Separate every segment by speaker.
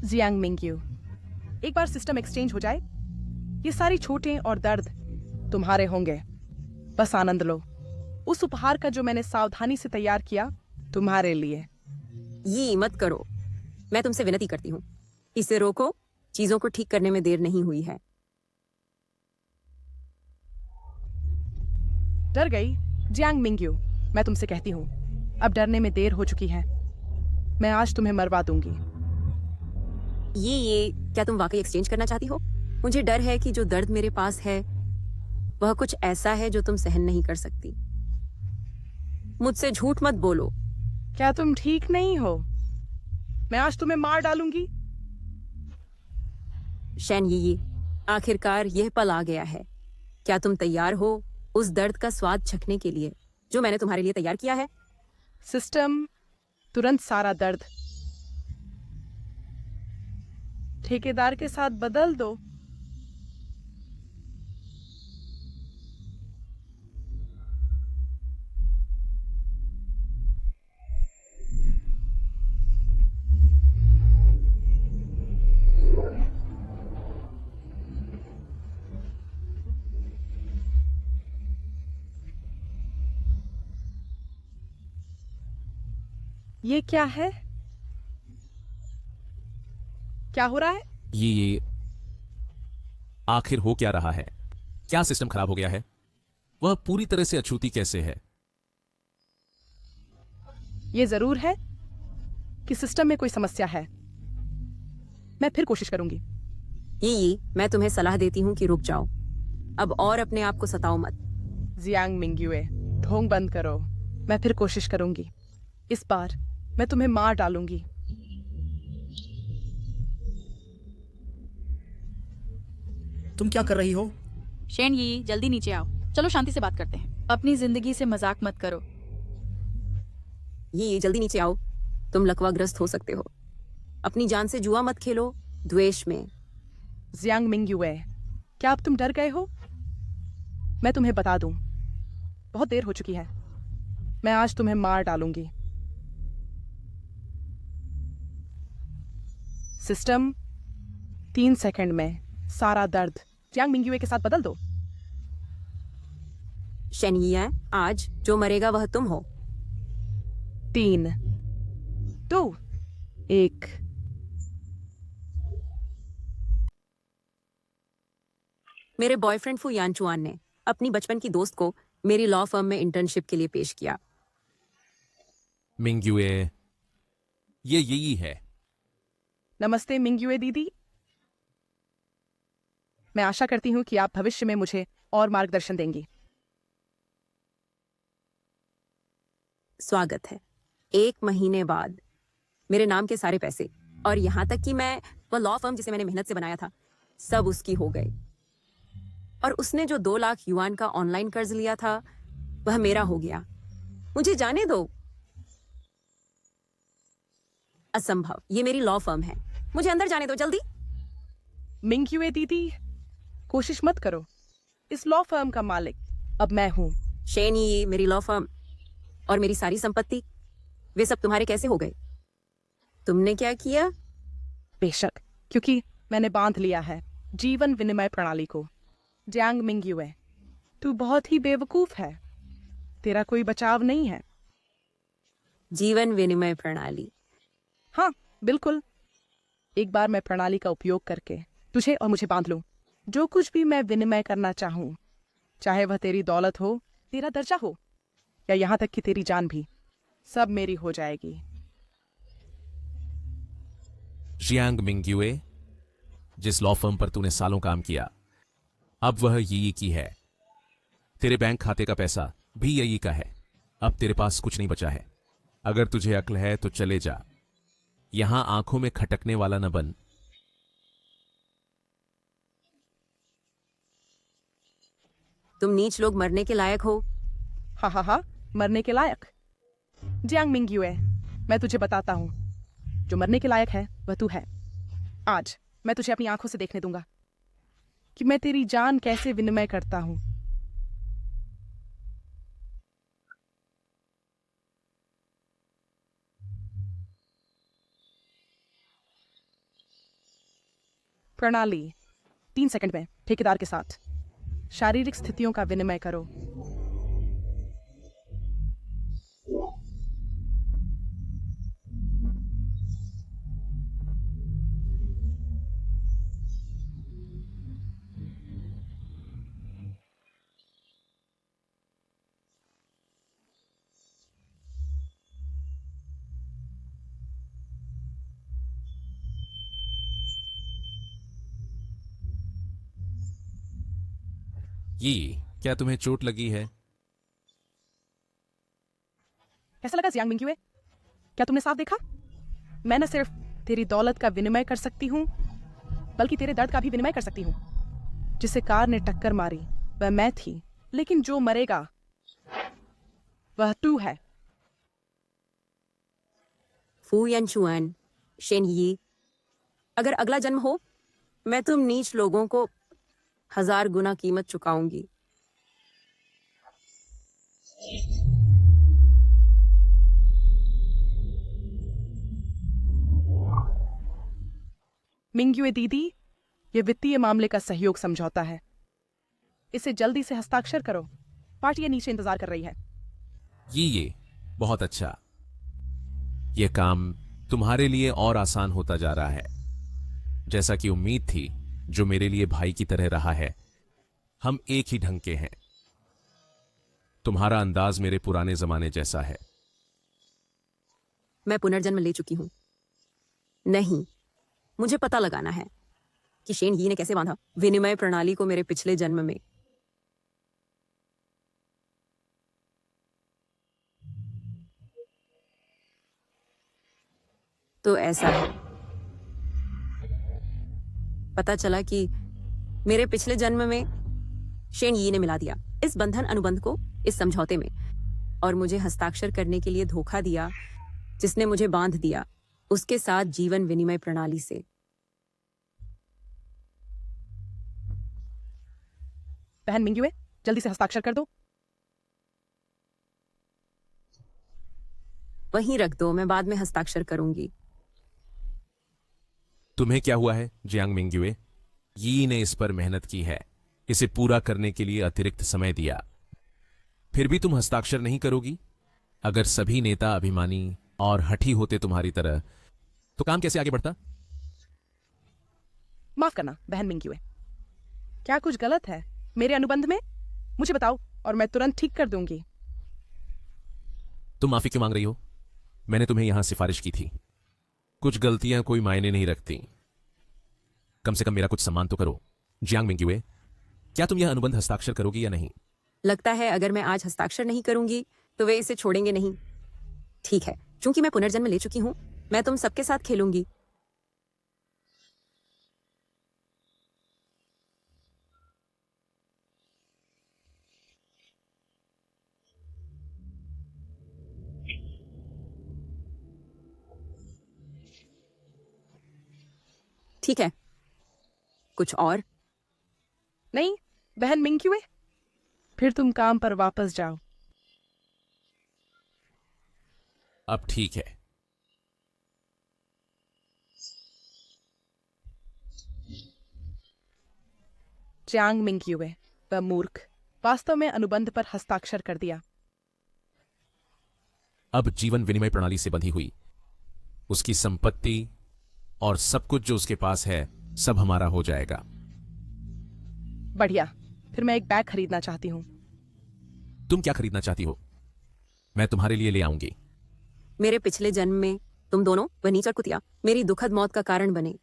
Speaker 1: Jiang Mingyu, एक बार system exchange हो जाए, ये सारी चोटें और दर्द तुम्हारे होंगे। बस आनंद लो उस उपहार का जो मैंने सावधानी से तैयार किया तुम्हारे लिए।
Speaker 2: ये मत करो, मैं तुमसे विनती करती हूँ, इसे रोको। चीजों को ठीक करने में देर नहीं हुई है।
Speaker 1: डर गई जियांग मिंग्यू, मैं तुमसे कहती हूँ अब डरने में देर हो चुकी है। मैं आज तुम्हें मरवा दूंगी।
Speaker 2: ये क्या तुम वाकई एक्सचेंज करना चाहती हो? मुझे डर है कि जो दर्द मेरे पास है वह कुछ ऐसा है जो तुम सहन नहीं कर सकती। मुझसे झूठ मत बोलो।
Speaker 1: क्या तुम ठीक नहीं हो? मैं आज तुम्हें मार डालूंगी।
Speaker 2: शैन ये आखिरकार यह पल आ गया है। क्या तुम तैयार हो उस दर्द का स्वाद चखने के लिए जो मैंने तुम्हारे लिए तैयार किया है?
Speaker 1: सिस्टम तुरंत सारा दर्द ठेकेदार के साथ बदल दो। ये क्या है? क्या हो रहा है?
Speaker 3: ये आखिर हो क्या रहा है? क्या सिस्टम खराब हो गया है? वह पूरी तरह से अछूती कैसे है?
Speaker 1: ये जरूर है कि सिस्टम में कोई समस्या है। मैं फिर कोशिश करूंगी।
Speaker 2: ये मैं तुम्हें सलाह देती हूँ कि रुक जाओ अब और अपने आप को सताओ मत।
Speaker 1: जियांग मिंग्युए, ढोंग बंद करो। मैं फिर कोशिश करूंगी। इस बार मैं तुम्हें मार डालूंगी।
Speaker 4: तुम क्या कर रही हो?
Speaker 5: शेन ये जल्दी नीचे आओ। चलो शांति से बात करते हैं। अपनी जिंदगी से मजाक मत करो।
Speaker 2: ये जल्दी नीचे आओ। तुम लकवाग्रस्त हो सकते हो। अपनी जान से जुआ मत खेलो द्वेष में।
Speaker 1: जियांग मिंग्युए, क्या अब तुम डर गए हो? मैं तुम्हें बता दूं, बहुत देर हो चुकी है। मैं आज तुम्हें मार डालूंगी। सिस्टम 3 सेकंड में सारा दर्द जियांग मिंग्युए के साथ बदल दो।
Speaker 2: शेनिया, आज जो मरेगा वह तुम हो।
Speaker 1: 3, 2, 1।
Speaker 2: मेरे बॉयफ्रेंड फू यानचुआन ने अपनी बचपन की दोस्त को मेरी लॉ फर्म में इंटर्नशिप के लिए पेश किया।
Speaker 3: मिंग्युए, ये यही है।
Speaker 1: नमस्ते मिंग्युए दीदी। मैं आशा करती हूं कि आप भविष्य में मुझे और मार्गदर्शन देंगी।
Speaker 2: स्वागत है। 1 महीने बाद मेरे नाम के सारे पैसे और यहां तक कि मैं वह लॉ फर्म जिसे मैंने मेहनत से बनाया था सब उसकी हो गए। और उसने जो 2 लाख युआन का ऑनलाइन कर्ज लिया था वह मेरा हो गया। मुझे जाने दो। असंभव, ये मेरी लॉ फर्म है। मुझे अंदर जाने दो जल्दी।
Speaker 1: मिंग्युए दीदी, कोशिश मत करो। इस लॉ फर्म का मालिक अब मैं हूं।
Speaker 2: शेन, ये मेरी लॉ फर्म और मेरी सारी संपत्ति वे सब तुम्हारे कैसे हो गए? तुमने क्या किया?
Speaker 1: बेशक, क्योंकि मैंने बांध लिया है जीवन विनिमय प्रणाली को। जियांग मिंग्युए, तू बहुत ही बेवकूफ है। तेरा कोई बचाव नहीं है।
Speaker 2: जीवन विनिमय प्रणाली?
Speaker 1: हाँ बिल्कुल। एक बार मैं प्रणाली का उपयोग करके तुझे और मुझे बांध लूं। जो कुछ भी मैं विनिमय करना चाहूं, चाहे वह तेरी दौलत हो, तेरा दर्जा हो, या यहां तक कि तेरी जान भी, सब मेरी हो जाएगी।
Speaker 3: जियांग मिंग्युए, जिस लॉ फर्म पर तूने सालों काम किया, अब वह यी की है। तेरे बैंक खाते का पैसा भी यी का है। अब तेरे पास कुछ नहीं बचा है। अगर तुझे अक्ल है तो चले जा। यहां आंखों में खटकने वाला न बन।
Speaker 2: तुम नीच लोग मरने के लायक हो।
Speaker 1: हा हा हा, मरने के लायक? जियांग मिंग्युए, मैं तुझे बताता हूं, जो मरने के लायक है वह तू है। आज मैं तुझे अपनी आंखों से देखने दूंगा कि मैं तेरी जान कैसे विनिमय करता हूं। प्रणाली 3 सेकंड में ठेकेदार के साथ शारीरिक स्थितियों का विनिमय करो।
Speaker 3: ये क्या तुम्हें चोट लगी है?
Speaker 1: कैसा लगा जियांग मिंग्युए? क्या तुमने साफ देखा? मैं न सिर्फ तेरी दौलत का विनिमय कर सकती हूँ, बल्कि तेरे दर्द का भी विनिमय कर सकती हूँ। जिसे कार ने टक्कर मारी वह मैं थी, लेकिन जो मरेगा वह तू है।
Speaker 2: फू यन चुआन, शेन यी, अगर अगला जन्म हो, मैं तुम नीच लोगों को 1000 गुना कीमत चुकाऊंगी।
Speaker 1: मिंग्युए दीदी, ये वित्तीय मामले का सहयोग समझौता है। इसे जल्दी से हस्ताक्षर करो। पार्टी नीचे इंतजार कर रही है।
Speaker 3: ये बहुत अच्छा। यह काम तुम्हारे लिए और आसान होता जा रहा है, जैसा कि उम्मीद थी, जो मेरे लिए भाई की तरह रहा है। हम एक ही ढंग के हैं। तुम्हारा अंदाज मेरे पुराने जमाने जैसा है।
Speaker 2: मैं पुनर्जन्म ले चुकी हूं। नहीं, मुझे पता लगाना है कि शेन यी ने कैसे बांधा विनिमय प्रणाली को मेरे पिछले जन्म में। तो ऐसा है, पता चला कि मेरे पिछले जन्म में शेन यी ने मिला दिया इस बंधन अनुबंध को इस समझौते में, और मुझे हस्ताक्षर करने के लिए धोखा दिया, जिसने मुझे बांध दिया उसके साथ जीवन विनिमय प्रणाली से।
Speaker 1: बहन मिंग्युए, जल्दी से हस्ताक्षर कर दो।
Speaker 2: वहीं रख दो, मैं बाद में हस्ताक्षर करूंगी।
Speaker 3: तुम्हें क्या हुआ है जियांग मिंग्युए? यी ने इस पर मेहनत की है, इसे पूरा करने के लिए अतिरिक्त समय दिया, फिर भी तुम हस्ताक्षर नहीं करोगी? अगर सभी नेता अभिमानी और हठी होते तुम्हारी तरह, तो काम कैसे आगे बढ़ता?
Speaker 1: माफ करना बहन मिंग्युए, क्या कुछ गलत है मेरे अनुबंध में? मुझे बताओ और मैं तुरंत ठीक कर दूंगी।
Speaker 3: तुम माफी क्यों मांग रही हो? मैंने तुम्हें यहां सिफारिश की थी। कुछ गलतियां कोई मायने नहीं रखती। कम से कम मेरा कुछ सम्मान तो करो। जियांग मिंग्युए, क्या तुम यह अनुबंध हस्ताक्षर करोगी या नहीं?
Speaker 2: लगता है अगर मैं आज हस्ताक्षर नहीं करूंगी तो वे इसे छोड़ेंगे नहीं। ठीक है, चूंकि मैं पुनर्जन्म ले चुकी हूं, मैं तुम सबके साथ खेलूंगी। ठीक है, कुछ और?
Speaker 1: नहीं बहन मिंग्युए, फिर तुम काम पर वापस जाओ।
Speaker 3: अब ठीक है।
Speaker 1: जियांग मिंग्युए, वह मूर्ख, वास्तव में अनुबंध पर हस्ताक्षर कर दिया।
Speaker 3: अब जीवन विनिमय प्रणाली से बंधी हुई उसकी संपत्ति और सब कुछ जो उसके पास है, सब हमारा हो जाएगा।
Speaker 1: बढ़िया, फिर मैं एक बैग खरीदना चाहती हूँ।
Speaker 3: तुम क्या खरीदना चाहती हो? मैं तुम्हारे लिए ले आऊंगी।
Speaker 2: मेरे पिछले जन्म में तुम दोनों, वह नीच और कुतिया, मेरी दुखद मौत का कारण बने।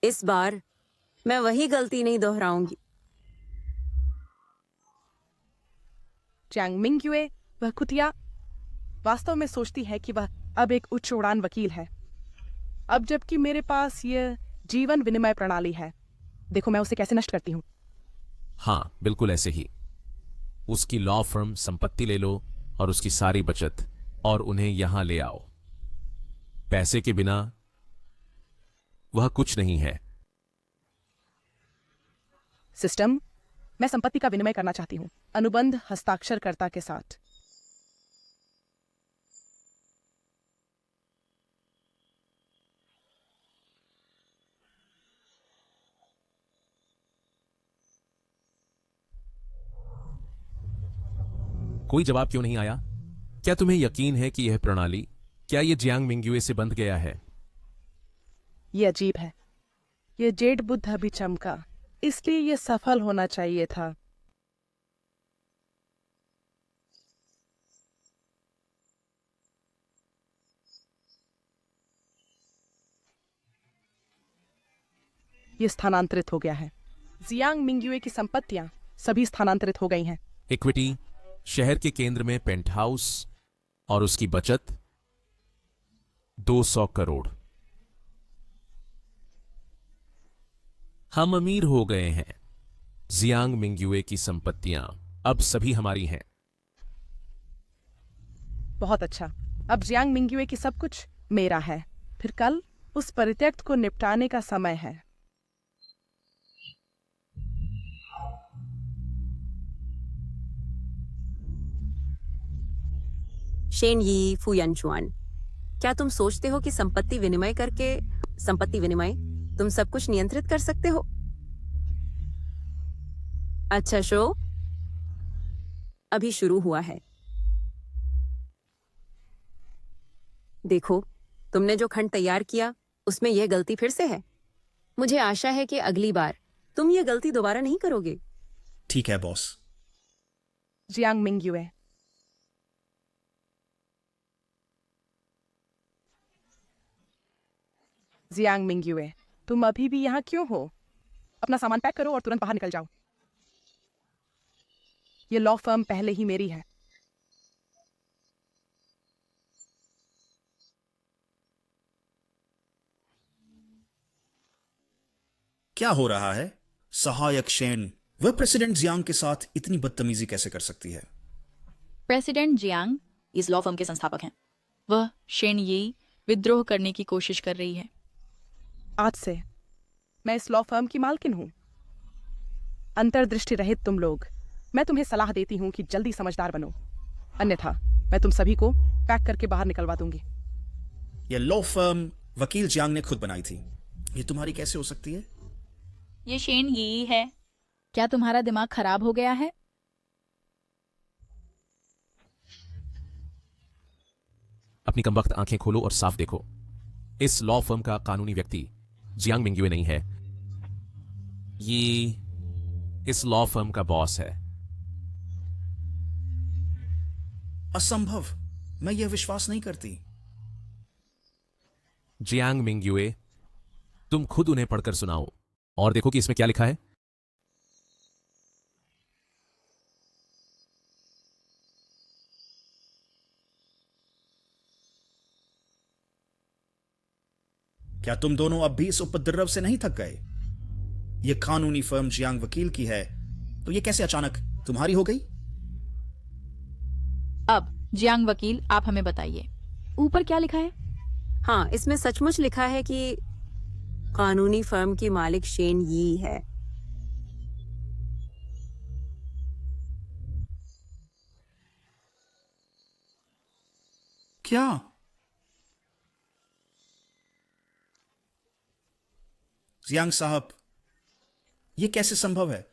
Speaker 2: इस बार मैं वही गलती नहीं दोहराऊंगी।
Speaker 1: जियांग मिंग्युए, वह कुतिया, वास्तव में सोचती है कि वह अब एक उच्च उड़ान वकील है, अब जबकि मेरे पास यह जीवन विनिमय प्रणाली है। देखो मैं उसे कैसे नष्ट करती हूँ।
Speaker 3: हां, बिल्कुल ऐसे ही। उसकी लॉ फर्म संपत्ति ले लो और उसकी सारी बचत, और उन्हें यहां ले आओ। पैसे के बिना वह कुछ नहीं है।
Speaker 1: सिस्टम, मैं संपत्ति का विनिमय करना चाहती हूँ, अनुबंध हस्ताक्षरकर्ता के साथ।
Speaker 3: कोई जवाब क्यों नहीं आया? क्या तुम्हें यकीन है कि यह प्रणाली, क्या यह जियांग मिंगयुए से बंध गया है?
Speaker 1: ये अजीब है। ये जेड बुद्ध अभी चमका, इसलिए ये सफल होना चाहिए था। ये स्थानांतरित हो गया है। जियांग मिंगयुए की संपत्तियां सभी स्थानांतरित हो गई हैं।
Speaker 3: इक्विटी, शहर के केंद्र में पेंट हाउस और उसकी बचत 200 करोड़। हम अमीर हो गए हैं। जियांग मिंगयुए की संपत्तियां अब सभी हमारी हैं।
Speaker 1: बहुत अच्छा। अब जियांग मिंगयुए की सब कुछ मेरा है। फिर कल उस परित्यक्त को निपटाने का समय है।
Speaker 2: शेन यी, फुयान चुआन, क्या तुम सोचते हो कि संपत्ति विनिमय करके तुम सब कुछ नियंत्रित कर सकते हो? अच्छा, शो अभी शुरू हुआ है। देखो, तुमने जो खंड तैयार किया उसमें यह गलती फिर से है। मुझे आशा है कि अगली बार तुम ये गलती दोबारा नहीं करोगे।
Speaker 4: ठीक है बॉस।
Speaker 1: जियांग मिंगयुए, जियांग मिंगयुए, तुम अभी भी यहां क्यों हो? अपना सामान पैक करो और तुरंत बाहर निकल जाओ। ये लॉ फर्म पहले ही मेरी है।
Speaker 4: क्या हो रहा है? सहायक शेन, वह प्रेसिडेंट जियांग के साथ इतनी बदतमीजी कैसे कर सकती है?
Speaker 5: प्रेसिडेंट जियांग इस लॉ फर्म के संस्थापक हैं। वह शेन यी विद्रोह करने की कोशिश कर रही है।
Speaker 1: आज से मैं इस लॉ फर्म की मालकिन हूं। अंतर्दृष्टि रहित तुम लोग, मैं तुम्हें सलाह देती हूं कि जल्दी समझदार बनो, अन्यथा मैं तुम सभी को पैक करके बाहर निकलवा दूंगी।
Speaker 4: यह लॉ फर्म वकील जियांग ने खुद बनाई थी। ये तुम्हारी कैसे हो सकती है?
Speaker 5: ये शेन यी है। क्या तुम्हारा दिमाग खराब हो गया है?
Speaker 3: अपनी कमबख्त आंखें खोलो और साफ देखो। इस लॉ फर्म का कानूनी व्यक्ति जियांग मिंगयुए नहीं है। ये इस लॉ फर्म का बॉस है।
Speaker 4: असंभव, मैं यह विश्वास नहीं करती।
Speaker 3: जियांग मिंगयुए, तुम खुद उन्हें पढ़कर सुनाओ और देखो कि इसमें क्या लिखा है।
Speaker 4: क्या तुम दोनों अब भी इस उपद्रव से नहीं थक गए? यह कानूनी फर्म जियांग वकील की है, तो यह कैसे अचानक तुम्हारी हो गई?
Speaker 5: अब जियांग वकील, आप हमें बताइए, ऊपर क्या लिखा है?
Speaker 2: हाँ, इसमें सचमुच लिखा है कि कानूनी फर्म की मालिक शेन यी है।
Speaker 4: क्या? जियांग साहब, यह कैसे संभव है?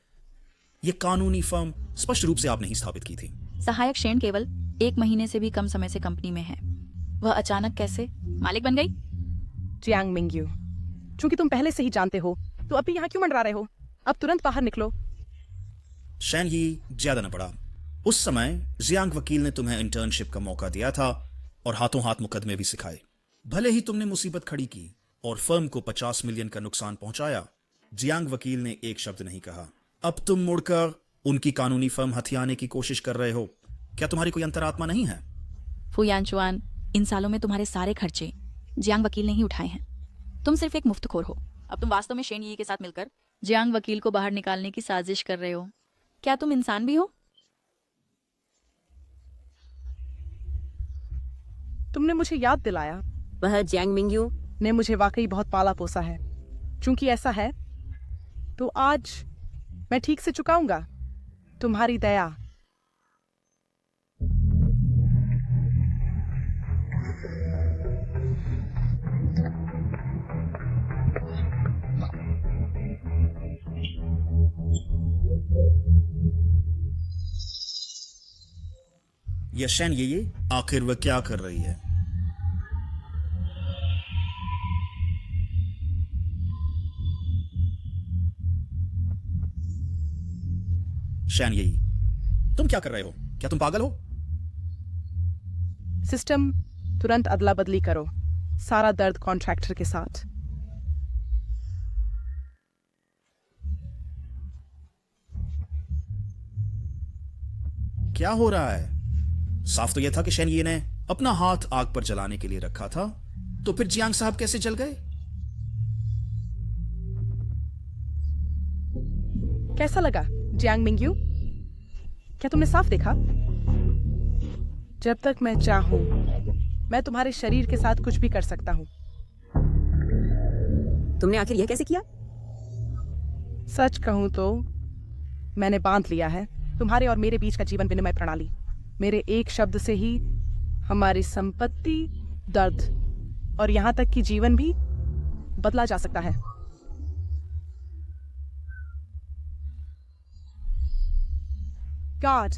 Speaker 4: यह कानूनी फर्म स्पष्ट रूप से आपने ही स्थापित की थी।
Speaker 5: सहायक शेन केवल 1 महीने से भी कम समय से कंपनी में है। वह अचानक कैसे मालिक बन गई?
Speaker 1: जियांग मिंगयू, चूंकि तुम पहले से ही जानते हो, तो अभी यहाँ क्यों मंडरा रहे हो? अब तुरंत बाहर निकलो।
Speaker 4: शैन यी ज्यादा न पड़ा। उस समय जियांग वकील ने तुम्हें इंटर्नशिप का मौका दिया था और हाथों हाथ मुकदमे भी सिखाए। भले ही तुमने मुसीबत खड़ी की और फर्म को 50 मिलियन का नुकसान पहुंचाया, जियांग वकील ने एक शब्द नहीं कहा। अब तुम मुड़कर उनकी कानूनी फर्म हथियाने की कोशिश कर रहे हो। क्या तुम्हारी कोई अंतरात्मा नहीं है?
Speaker 5: फुयान चुआन, इन सालों में तुम्हारे सारे खर्चे जियांग वकील ने ही उठाए हैं। तुम सिर्फ एक मुफ्तखोर हो। अब तुम वास्तव में शेन यी के साथ मिलकर जियांग वकील को बाहर निकालने की साजिश कर रहे हो। क्या तुम इंसान भी हो?
Speaker 1: तुमने मुझे याद दिलाया।
Speaker 2: वह जियांग मिंगयू
Speaker 1: ने मुझे वाकई बहुत पाला पोसा है। चूंकि ऐसा है, तो आज मैं ठीक से चुकाऊंगा तुम्हारी दया।
Speaker 4: या शैन ये आखिर वह क्या कर रही है? शैन ये तुम क्या कर रहे हो? क्या तुम पागल हो?
Speaker 1: सिस्टम, तुरंत अदला बदली करो सारा दर्द कॉन्ट्रैक्टर के साथ।
Speaker 4: क्या हो रहा है? साफ तो यह था कि शैन ये ने अपना हाथ आग पर जलाने के लिए रखा था, तो फिर जियांग साहब कैसे जल गए?
Speaker 1: कैसा लगा जियांग मिंगयू? क्या तुमने साफ देखा? जब तक मैं चाहूं मैं तुम्हारे शरीर के साथ कुछ भी कर सकता हूं।
Speaker 2: तुमने आखिर यह कैसे किया?
Speaker 1: सच कहूं तो मैंने बांध लिया है तुम्हारे और मेरे बीच का जीवन विनिमय प्रणाली। मेरे एक शब्द से ही हमारी संपत्ति, दर्द और यहां तक कि जीवन भी बदला जा सकता है। गॉड,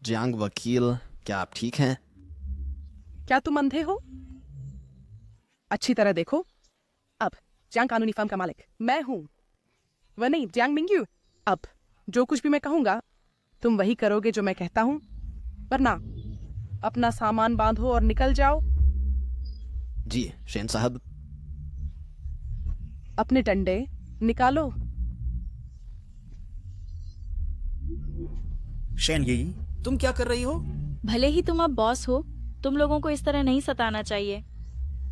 Speaker 6: जियांग वकील, क्या आप ठीक हैं?
Speaker 1: क्या तुम अंधे हो? अच्छी तरह देखो। अब जियांग कानूनी फर्म का मालिक मैं हूं, वह नहीं जियांग मिंगयू। अब जो कुछ भी मैं कहूंगा तुम वही करोगे जो मैं कहता हूं, वरना अपना सामान बांधो और निकल जाओ।
Speaker 6: जी शेन साहब।
Speaker 1: अपने डंडे निकालो।
Speaker 4: शैन ये तुम क्या कर रही हो?
Speaker 5: भले ही तुम अब बॉस हो, तुम लोगों को इस तरह नहीं सताना चाहिए।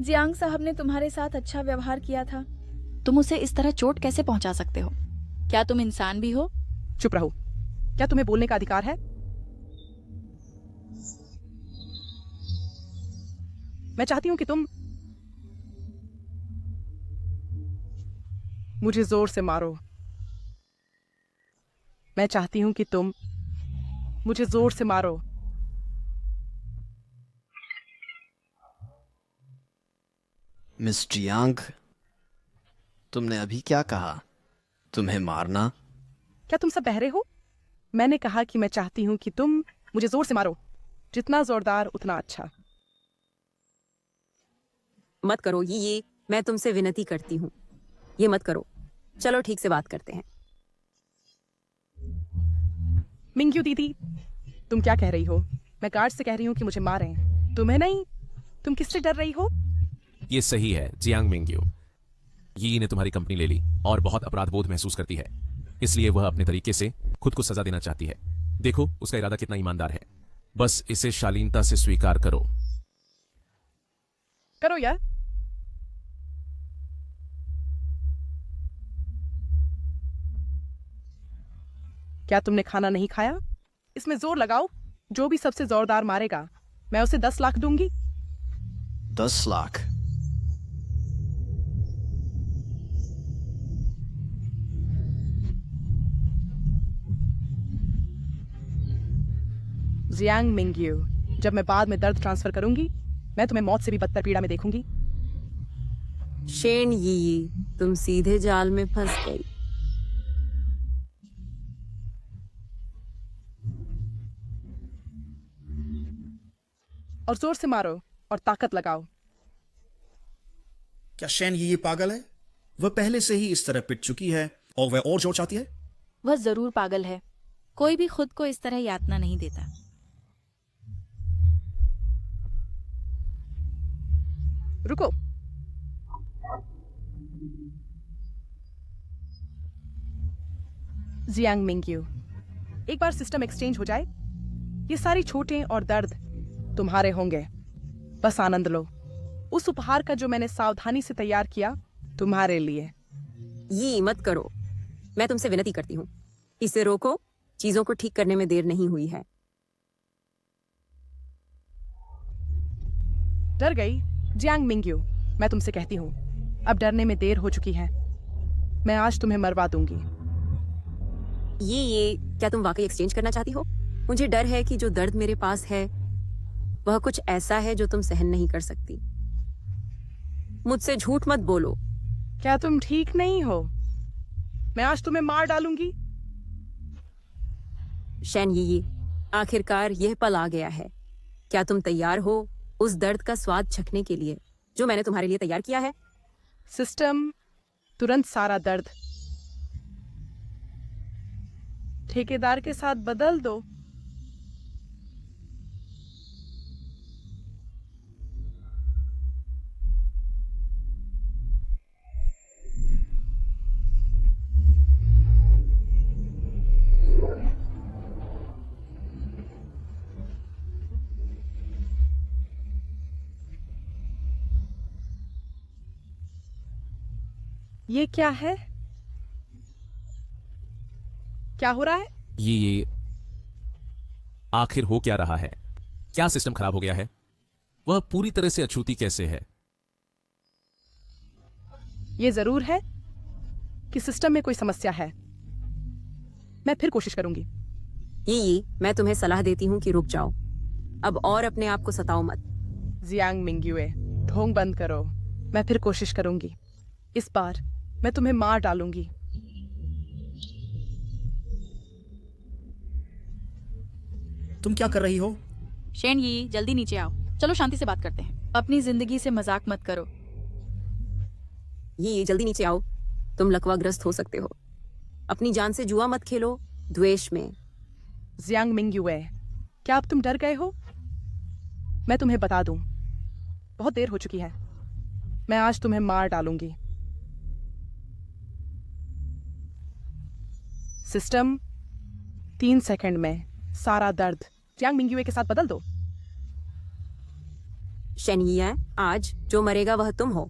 Speaker 5: जियांग साहब ने तुम्हारे साथ अच्छा व्यवहार किया था, तुम उसे इस तरह चोट कैसे पहुंचा सकते हो? क्या तुम इंसान भी हो?
Speaker 1: चुप रहो। क्या तुम्हें बोलने का अधिकार है? मैं चाहती हूं कि तुम मुझे जोर से मारो। मैं चाहती हूं कि तुम मुझे जोर से मारो।
Speaker 6: मिस जियांग, तुमने अभी क्या कहा? तुम्हें मारना?
Speaker 1: क्या तुम सब बहरे हो? मैंने कहा कि मैं चाहती हूं कि तुम मुझे जोर से मारो, जितना जोरदार उतना अच्छा।
Speaker 2: मत करो ये मैं तुमसे विनती करती हूँ, ये मत करो। चलो ठीक से बात करते हैं।
Speaker 1: मिंगयू दीदी, तुम क्या कह रही हो? मैं गार्ड से कह रही हूं कि मुझे मारें, तुम्हें नहीं। तुम किससे डर रही हो?
Speaker 3: ये सही है जियांग मिंगयू। यी ने तुम्हारी कंपनी ले ली और बहुत अपराध बोध महसूस करती है, इसलिए वह अपने तरीके से खुद को सजा देना चाहती है। देखो उसका इरादा कितना ईमानदार है। बस इसे शालीनता से स्वीकार करो।
Speaker 1: करो यार। क्या तुमने खाना नहीं खाया? इसमें जोर लगाओ। जो भी सबसे जोरदार मारेगा मैं उसे 10 लाख दूंगी।
Speaker 6: 10 लाख?
Speaker 1: जियांग मिंगयू, जब मैं बाद में दर्द ट्रांसफर करूंगी मैं तुम्हें मौत से भी बदतर पीड़ा में देखूंगी।
Speaker 2: शेन यी, तुम सीधे जाल में फंस गई।
Speaker 1: और जोर से मारो और ताकत लगाओ।
Speaker 4: क्या शैन ये पागल है? वह पहले से ही इस तरह पिट चुकी है और वह और जोर चाहती है।
Speaker 5: वह जरूर पागल है। कोई भी खुद को इस तरह यातना नहीं देता।
Speaker 1: रुको। जियांग मिंगयू, एक बार सिस्टम एक्सचेंज हो जाए, ये सारी छोटें और दर्द तुम्हारे होंगे। बस आनंद लो उस उपहार का जो मैंने सावधानी से तैयार किया तुम्हारे लिए।
Speaker 2: ये मत करो, मैं तुमसे विनती करती हूँ, इसे रोको। चीजों को ठीक करने में देर नहीं हुई है।
Speaker 1: डर गई जियांग मिंगयू? मैं तुमसे कहती हूँ अब डरने में देर हो चुकी है। मैं आज तुम्हें मरवा दूंगी।
Speaker 2: ये क्या तुम वाकई एक्सचेंज करना चाहती हो? मुझे डर है कि जो दर्द मेरे पास है वह कुछ ऐसा है जो तुम सहन नहीं कर सकती। मुझसे झूठ मत बोलो।
Speaker 1: क्या तुम ठीक नहीं हो? मैं आज तुम्हें मार डालूंगी।
Speaker 2: शैन यी, आखिरकार यह पल आ गया है। क्या तुम तैयार हो उस दर्द का स्वाद चखने के लिए जो मैंने तुम्हारे लिए तैयार किया है?
Speaker 1: सिस्टम, तुरंत सारा दर्द ठेकेदार के साथ बदल दो। ये क्या है? क्या हो रहा है?
Speaker 3: ये आखिर हो क्या रहा है? क्या सिस्टम खराब हो गया है? वह पूरी तरह से अछूती कैसे है?
Speaker 1: ये जरूर है कि सिस्टम में कोई समस्या है। मैं फिर कोशिश करूंगी।
Speaker 2: यी, मैं तुम्हें सलाह देती हूँ कि रुक जाओ। अब और अपने आप को सताओ मत।
Speaker 1: जियांग मिंग्युए, ढोंग बंद करो। मैं फिर कोशिश करूंगी। इस बार मैं तुम्हें मार डालूंगी।
Speaker 4: तुम क्या कर रही हो?
Speaker 5: शेन यी, जल्दी नीचे आओ। चलो शांति से बात करते हैं। अपनी जिंदगी से मजाक मत करो।
Speaker 2: यी, जल्दी नीचे आओ। तुम लकवाग्रस्त हो सकते हो। अपनी जान से जुआ मत खेलो द्वेष में।
Speaker 1: जियांग मिंग्युए, क्या अब तुम डर गए हो? मैं तुम्हें बता दूं, बहुत देर हो चुकी है। मैं आज तुम्हें मार डालूंगी। सिस्टम, 3 सेकंड में सारा दर्द जियांग मिंग्युए के साथ बदल दो।
Speaker 2: शेन यी, आज जो मरेगा वह तुम हो।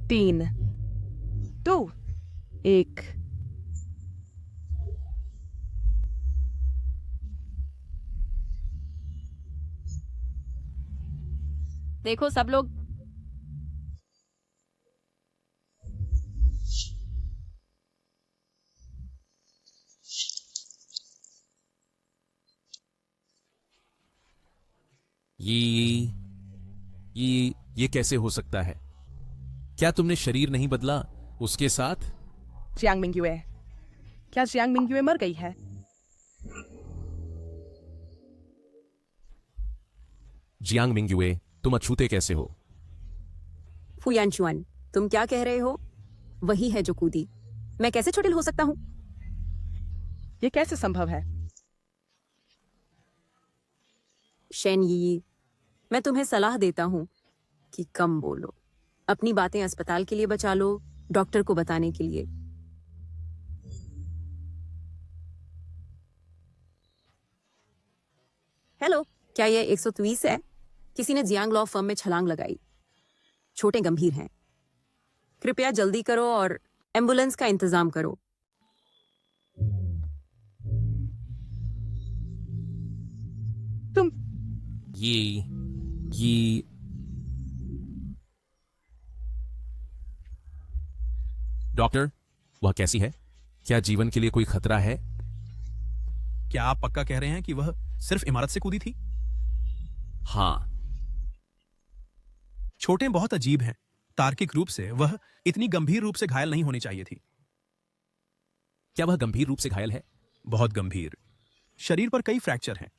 Speaker 1: 3, 2, 1।
Speaker 5: देखो सब लोग,
Speaker 3: ये कैसे हो सकता है? क्या तुमने शरीर नहीं बदला उसके साथ?
Speaker 1: जियांग मिंग्युए, क्या जियांग मिंग्युए मर गई है?
Speaker 3: जियांग मिंग्युए, तुम अछूते कैसे हो?
Speaker 2: फुयानचुआन, तुम क्या कह रहे हो? वही है जो कूदी। मैं कैसे चोटिल हो सकता हूँ?
Speaker 1: ये कैसे संभव है?
Speaker 2: शेन यी, मैं तुम्हें सलाह देता हूँ कि कम बोलो। अपनी बातें अस्पताल के लिए बचा लो, डॉक्टर को बताने के लिए। हेलो, क्या यह 120 है? किसी ने जियांग लॉ फर्म में छलांग लगाई। छोटे गंभीर हैं। कृपया जल्दी करो और एम्बुलेंस का इंतजाम करो।
Speaker 1: तुम
Speaker 3: ये डॉक्टर, वह कैसी है? क्या जीवन के लिए कोई खतरा है?
Speaker 7: क्या आप पक्का कह रहे हैं कि वह सिर्फ इमारत से कूदी थी?
Speaker 3: हाँ।
Speaker 7: छोटे बहुत अजीब हैं। तार्किक रूप से वह इतनी गंभीर रूप से घायल नहीं होनी चाहिए थी।
Speaker 3: क्या वह गंभीर रूप से घायल है?
Speaker 7: बहुत गंभीर। शरीर पर कई फ्रैक्चर हैं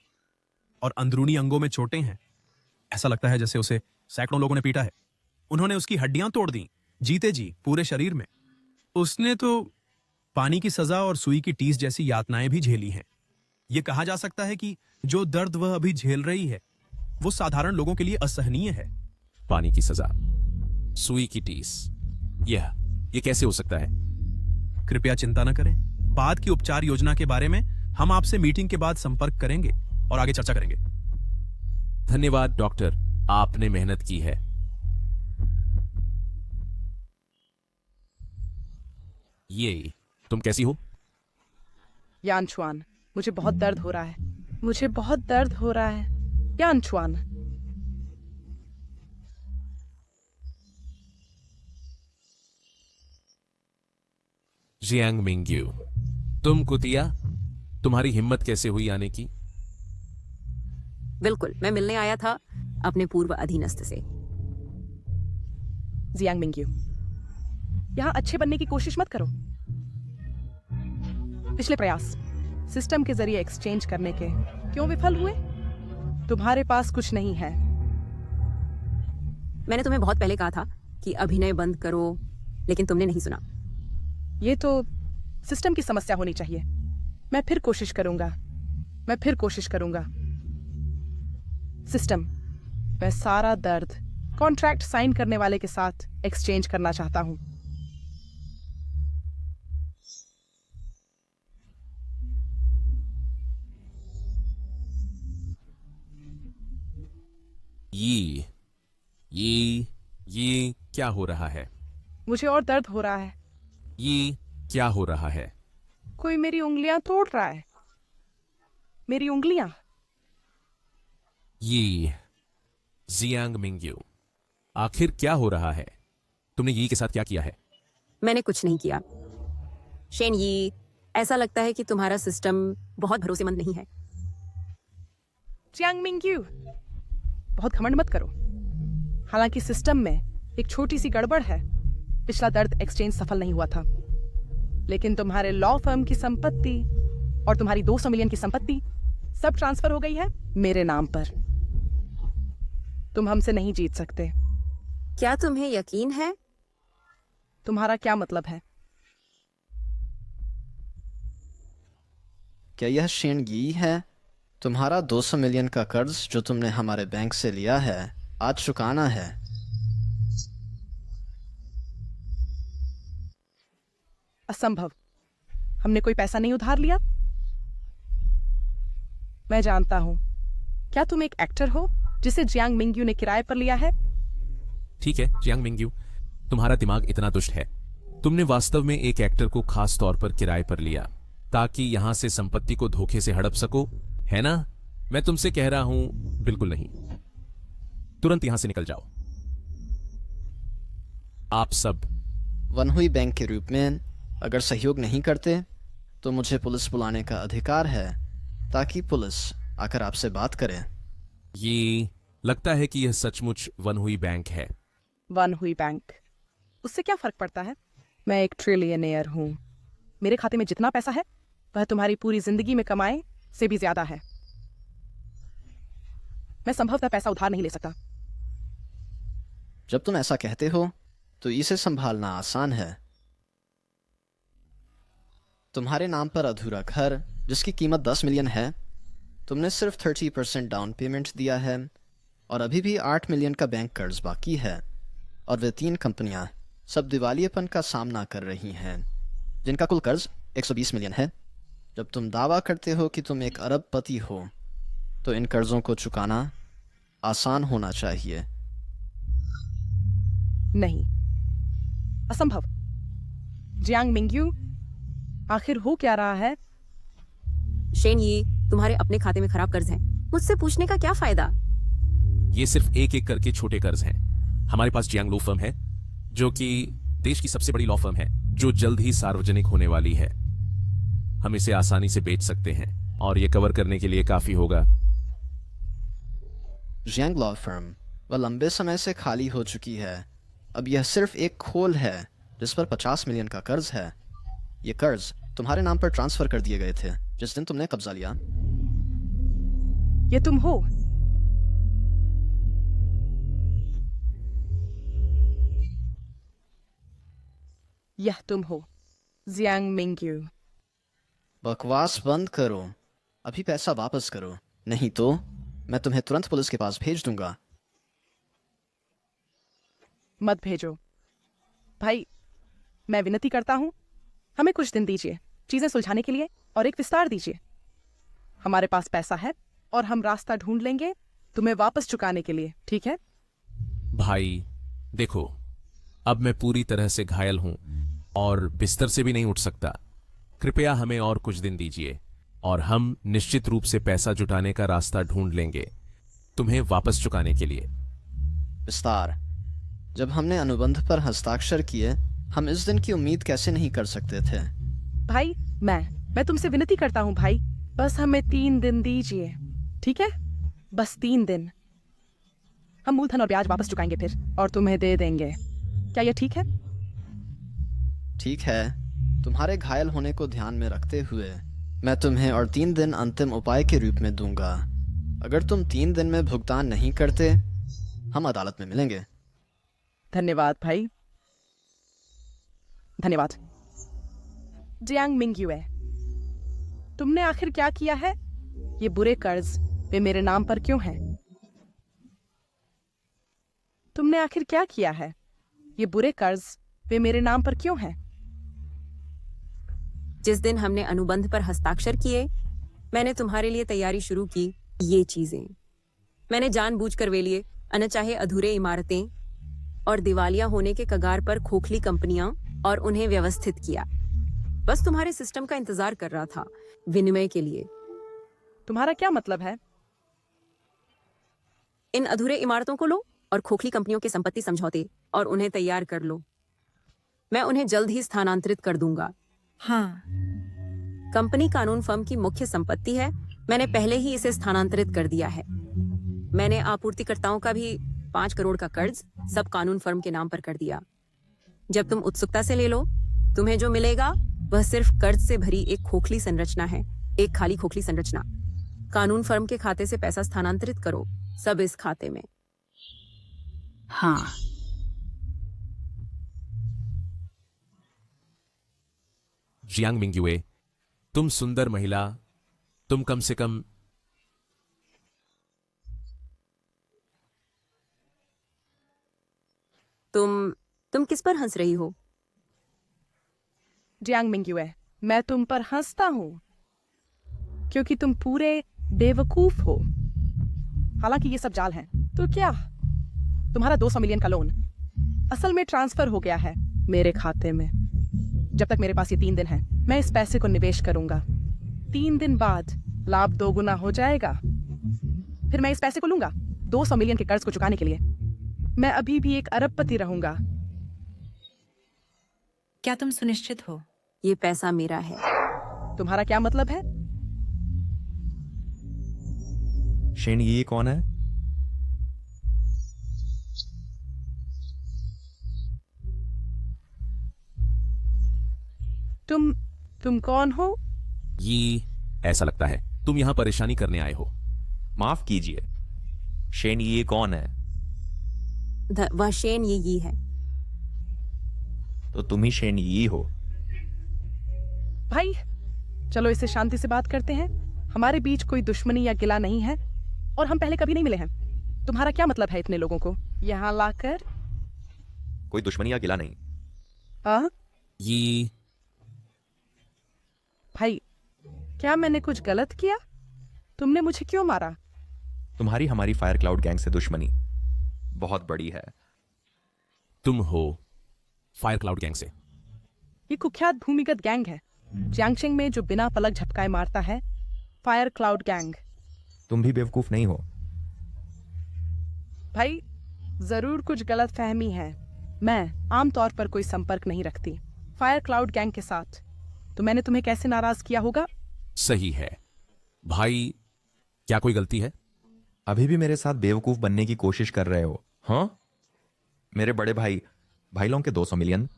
Speaker 7: और अंदरूनी अंगों में चोटें हैं। ऐसा लगता है जैसे उसे सैकड़ों लोगों ने पीटा है। उन्होंने उसकी हड्डियां तोड़ दी, जीते जी पूरे शरीर में। उसने तो पानी की सजा और सुई की टीस जैसी यातनाएं भी झेली हैं। यह कहा जा सकता है कि जो दर्द वह अभी झेल रही है वो साधारण लोगों के लिए असहनीय है।
Speaker 3: पानी की सजा, सुई की टीस, ये कैसे हो सकता है?
Speaker 7: कृपया चिंता न करें। बाद की उपचार योजना के बारे में हम आपसे मीटिंग के बाद संपर्क करेंगे और आगे चर्चा करेंगे।
Speaker 3: धन्यवाद डॉक्टर, आपने मेहनत की है। ये तुम कैसी हो?
Speaker 1: यानचुआन, मुझे बहुत दर्द हो रहा है। मुझे बहुत दर्द हो रहा है। यानचुआन,
Speaker 3: जियांग मिंग्यू, तुम कुतिया, तुम्हारी हिम्मत कैसे हुई आने की?
Speaker 2: बिल्कुल, मैं मिलने आया था अपने पूर्व अधीनस्थ से।
Speaker 1: जियांग मिंग्यू, यहां अच्छे बनने की कोशिश मत करो। पिछले प्रयास सिस्टम के जरिए एक्सचेंज करने के क्यों विफल हुए? तुम्हारे पास कुछ नहीं है।
Speaker 2: मैंने तुम्हें बहुत पहले कहा था कि अभिनय बंद करो, लेकिन तुमने नहीं सुना।
Speaker 1: ये तो सिस्टम की समस्या होनी चाहिए। मैं फिर कोशिश करूंगा। सिस्टम, मैं सारा दर्द कॉन्ट्रैक्ट साइन करने वाले के साथ एक्सचेंज करना चाहता हूं।
Speaker 3: ये क्या हो रहा है?
Speaker 1: मुझे और दर्द हो रहा है।
Speaker 3: ये क्या हो रहा है?
Speaker 1: कोई मेरी उंगलियां तोड़ रहा है। मेरी उंगलियां।
Speaker 3: ये जियांग मिंग्यू, आखिर क्या हो रहा है? तुमने ये के साथ क्या किया है?
Speaker 2: मैंने कुछ नहीं किया। शेन ये, ऐसा लगता है कि तुम्हारा सिस्टम बहुत भरोसेमंद नहीं है।
Speaker 1: जियांग मिंग्यू, बहुत घमंड मत करो। हालांकि सिस्टम में एक छोटी सी गड़बड़ है। पिछला दर्द एक्सचेंज सफल नहीं हुआ था, लेकिन तुम्हारे लॉ फर्म की संपत्ति और तुम्हारी 200 मिलियन की संपत्ति सब ट्रांसफर हो गई है मेरे नाम पर। तुम हमसे नहीं जीत सकते।
Speaker 2: क्या तुम्हें यकीन है?
Speaker 1: तुम्हारा क्या मतलब है?
Speaker 6: क्या यह शेन यी है? तुम्हारा 200 मिलियन का कर्ज जो तुमने हमारे बैंक से लिया है आज चुकाना है।
Speaker 1: असंभव। हमने कोई पैसा नहीं उधार लिया। मैं जानता हूं। क्या तुम एक एक्टर हो जिसे जियांग मिंग्यू ने किराए पर लिया है?
Speaker 3: ठीक है जियांग मिंग्यू, तुम्हारा दिमाग इतना दुष्ट है। तुमने वास्तव में एक एक्टर को खास तौर पर किराए पर लिया ताकि यहां से संपत्ति को धोखे से हड़प सको, है ना? मैं तुमसे कह रहा हूं, बिल्कुल नहीं। तुरंत यहां से निकल जाओ, आप सब।
Speaker 6: वनहुई बैंक के रूप में अगर सहयोग नहीं करते तो मुझे पुलिस बुलाने का अधिकार है ताकि पुलिस आकर आपसे बात करे।
Speaker 3: ये लगता है कि यह सचमुच वनहुई बैंक है।
Speaker 1: वन हुई बैंक, उससे क्या फर्क पड़ता है? मैं एक ट्रिलियनेयर हूं। मेरे खाते में जितना पैसा है वह तुम्हारी पूरी जिंदगी में कमाए से भी ज्यादा है। मैं संभवतः पैसा उधार नहीं ले सकता।
Speaker 6: जब तुम ऐसा कहते हो तो इसे संभालना आसान है। तुम्हारे नाम पर अधूरा घर जिसकी कीमत 10 मिलियन है, तुमने सिर्फ 30% डाउन पेमेंट दिया है और अभी भी 8 मिलियन का बैंक कर्ज बाकी है। और वे 3 कंपनियां सब दिवालियेपन का सामना कर रही हैं जिनका कुल कर्ज 120 मिलियन है। जब तुम दावा करते हो कि तुम एक अरबपति हो तो इन कर्जों को चुकाना आसान होना चाहिए।
Speaker 1: नहीं, असंभव। जियांग मिंग्यू, आखिर हो क्या रहा है?
Speaker 2: शेन ये, तुम्हारे अपने खाते में खराब कर्ज हैं। मुझसे पूछने का क्या फायदा?
Speaker 3: ये सिर्फ एक एक करके छोटे कर्ज हैं। हमारे पास जियांग लॉ फर्म है जो कि देश की सबसे बड़ी लॉ फर्म है जो जल्द ही सार्वजनिक होने वाली है। हम इसे आसानी से बेच सकते हैं और ये कवर करने के लिए काफी होगा।
Speaker 6: जियांग लॉ फर्म वह लंबे समय से खाली हो चुकी है। अब यह सिर्फ एक खोल है जिस पर 50 मिलियन का कर्ज है। ये कर्ज तुम्हारे नाम पर ट्रांसफर कर दिए गए थे जिस दिन तुमने कब्जा लिया।
Speaker 1: ये तुम हो? यह तुम हो, जियांग मिंग्यू।
Speaker 6: बकवास बंद करो, अभी पैसा वापस करो, नहीं तो मैं तुम्हें तुरंत पुलिस के पास भेज दूंगा।
Speaker 1: मत भेजो भाई, मैं विनती करता हूं, हमें कुछ दिन दीजिए चीजें सुलझाने के लिए और एक विस्तार दीजिए। हमारे पास पैसा है और हम रास्ता ढूंढ लेंगे तुम्हें वापस चुकाने के लिए, ठीक है?
Speaker 3: भाई देखो, अब मैं पूरी तरह से घायल हूं और बिस्तर से भी नहीं उठ सकता। कृपया हमें और कुछ दिन दीजिए और हम निश्चित रूप से पैसा जुटाने का रास्ता ढूंढ लेंगे तुम्हें वापस चुकाने के लिए।
Speaker 6: विस्तार? जब हमने अनुबंध पर हस्ताक्षर किए हम इस दिन की उम्मीद कैसे नहीं कर सकते थे?
Speaker 1: भाई मैं तुमसे विनती करता हूं भाई, बस हमें 3 दिन दीजिए, ठीक है? बस 3 दिन। हम मूलधन और ब्याज वापस चुकाएंगे फिर और तुम्हें दे देंगे। क्या यह ठीक है?
Speaker 6: ठीक है, तुम्हारे घायल होने को ध्यान में रखते हुए मैं तुम्हें और 3 दिन अंतिम उपाय के रूप में दूंगा। अगर तुम 3 दिन में भुगतान नहीं करते, हम अदालत में मिलेंगे।
Speaker 1: धन्यवाद भाई, धन्यवाद। जियांग मिंगयुए, तुमने आखिर क्या किया है? ये बुरे कर्ज वे मेरे नाम पर क्यों हैं? तुमने आखिर क्या किया है? ये बुरे कर्ज वे मेरे नाम पर क्यों हैं?
Speaker 2: जिस दिन हमने अनुबंध पर हस्ताक्षर किए, मैंने तुम्हारे लिए तैयारी शुरू की। ये चीजें मैंने जानबूझकर वे लिए अनचाहे अधूरे इमारतें और दिवालिया होने के कगार पर खोखली कंपनियां और उन्हें व्यवस्थित किया। बस तुम्हारे सिस्टम का इंतजार कर रहा था, विनिमय के लिए।
Speaker 1: तुम्हारा क्या मतलब है?
Speaker 2: इन अधूरे इमारतों को लो और खोखली कंपनियों के संपत्ति समझौते और उन्हें तैयार कर लो। मैं उन्हें जल्द ही स्थानांतरित कर दूंगा।
Speaker 5: हाँ,
Speaker 2: कंपनी कानून फर्म की मुख्य संपत्ति है। मैंने पहले ही इसे स्थानांतरित कर दिया है। मैंने आपूर्तिकर्ताओं का भी 5 करोड़ का कर्ज सब कानून फर्म के नाम पर कर दिया। जब तुम उत्सुकता से ले लो, तुम्हें जो मिलेगा वह सिर्फ कर्ज से भरी एक खोखली संरचना है, एक खाली खोखली संरचना। कानून फर्म के खाते से पैसा स्थानांतरित करो, सब इस खाते में।
Speaker 5: हाँ,
Speaker 3: जियांग मिंगयुए, तुम सुंदर महिला, तुम कम से कम
Speaker 2: तुम किस पर हंस रही हो?
Speaker 1: जियांग मिंगयुए, मैं तुम पर हंसता हूं क्योंकि तुम पूरे बेवकूफ हो। हालांकि ये सब जाल है। तो क्या तुम्हारा 200 मिलियन का लोन असल में ट्रांसफर हो गया है मेरे खाते में। जब तक मेरे पास ये 3 दिन है, मैं इस पैसे को निवेश करूंगा। 3 दिन बाद लाभ 2 गुना हो जाएगा। फिर मैं इस पैसे को लूंगा 200 मिलियन के कर्ज को चुकाने के लिए। मैं अभी भी एक अरबपति रहूंगा।
Speaker 5: क्या तुम सुनिश्चित हो?
Speaker 2: ये पैसा मेरा है।
Speaker 1: तुम्हारा क्या मतलब है?
Speaker 8: शेन ये कौन है?
Speaker 1: तुम कौन हो?
Speaker 3: ये ऐसा लगता है तुम यहां परेशानी करने आए हो।
Speaker 8: माफ कीजिए, शेन ये कौन है?
Speaker 2: वह शेन ये है।
Speaker 8: तो तुम ही शेन ये हो।
Speaker 1: भाई चलो इसे शांति से बात करते हैं। हमारे बीच कोई दुश्मनी या गिला नहीं है और हम पहले कभी नहीं मिले हैं। तुम्हारा क्या मतलब है इतने लोगों को यहाँ लाकर?
Speaker 8: कोई दुश्मनी या गिला नहीं।
Speaker 3: ये
Speaker 1: भाई क्या मैंने कुछ गलत किया? तुमने मुझे क्यों मारा?
Speaker 8: तुम्हारी हमारी फायर क्लाउड गैंग से दुश्मनी बहुत बड़ी है।
Speaker 3: तुम हो फायर क्लाउड गैंग से।
Speaker 1: ये कुख्यात भूमिगत गैंग है जियांगशिंग में जो बिना पलक झपकाए मारता है। Fire cloud gang.
Speaker 8: तुम भी बेवकूफ नहीं हो।
Speaker 1: भाई जरूर कुछ गलत फहमी है। मैं आमतौर पर कोई संपर्क नहीं रखती फायर क्लाउड गैंग के साथ। तो मैंने तुम्हें कैसे नाराज किया होगा?
Speaker 3: सही है भाई, क्या कोई गलती है?
Speaker 8: अभी भी मेरे साथ बेवकूफ बनने की कोशिश कर रहे हो? हाँ, मेरे बड़े भाई लोगों के 200 मिलियन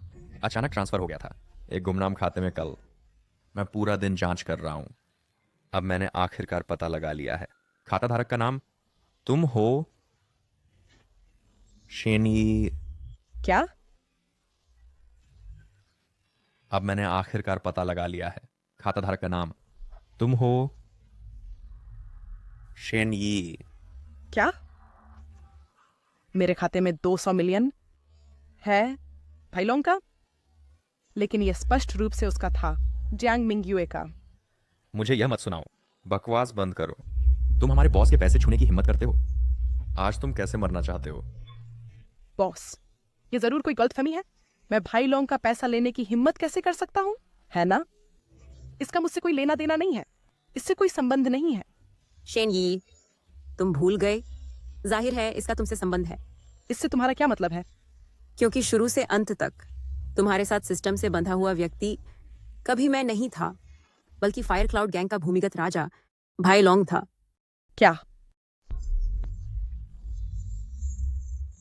Speaker 8: अचानक ट्रांसफर हो गया था एक गुमनाम खाते में कल। मैं पूरा दिन जांच कर रहा हूं। अब मैंने आखिरकार पता लगा लिया है। खाता धारक का नाम तुम हो। शेनी।
Speaker 1: क्या?
Speaker 8: अब मैंने आखिरकार पता लगा लिया है। खाता धारक का नाम तुम हो। शेन यी।
Speaker 1: क्या? मेरे खाते में 200 मिलियन है भाई लोंग का, लेकिन यह स्पष्ट रूप से उसका था, जियांग मिंगयुए का।
Speaker 8: मुझे यह मत सुनाओ, बकवास बंद करो। तुम हमारे बॉस के पैसे छूने की हिम्मत करते हो। आज तुम कैसे मरना चाहते हो?
Speaker 1: बॉस, ये जरूर कोई गलतफहमी है। मैं भाई लोंग का पैसा लेने की हिम्मत कैसे कर सकता हूं? है ना? इसका मुझसे कोई लेना देना नहीं है, इससे कोई संबंध नहीं है।
Speaker 2: शेन यी, तुम भूल गए। जाहिर है इसका तुमसे संबंध है।
Speaker 1: इससे तुम्हारा क्या मतलब है?
Speaker 2: क्योंकि शुरू से अंत तक तुम्हारे साथ सिस्टम से बंधा हुआ व्यक्ति कभी मैं नहीं था, बल्कि फायर क्लाउड गैंग का भूमिगत राजा भाई लोंग था।
Speaker 1: क्या?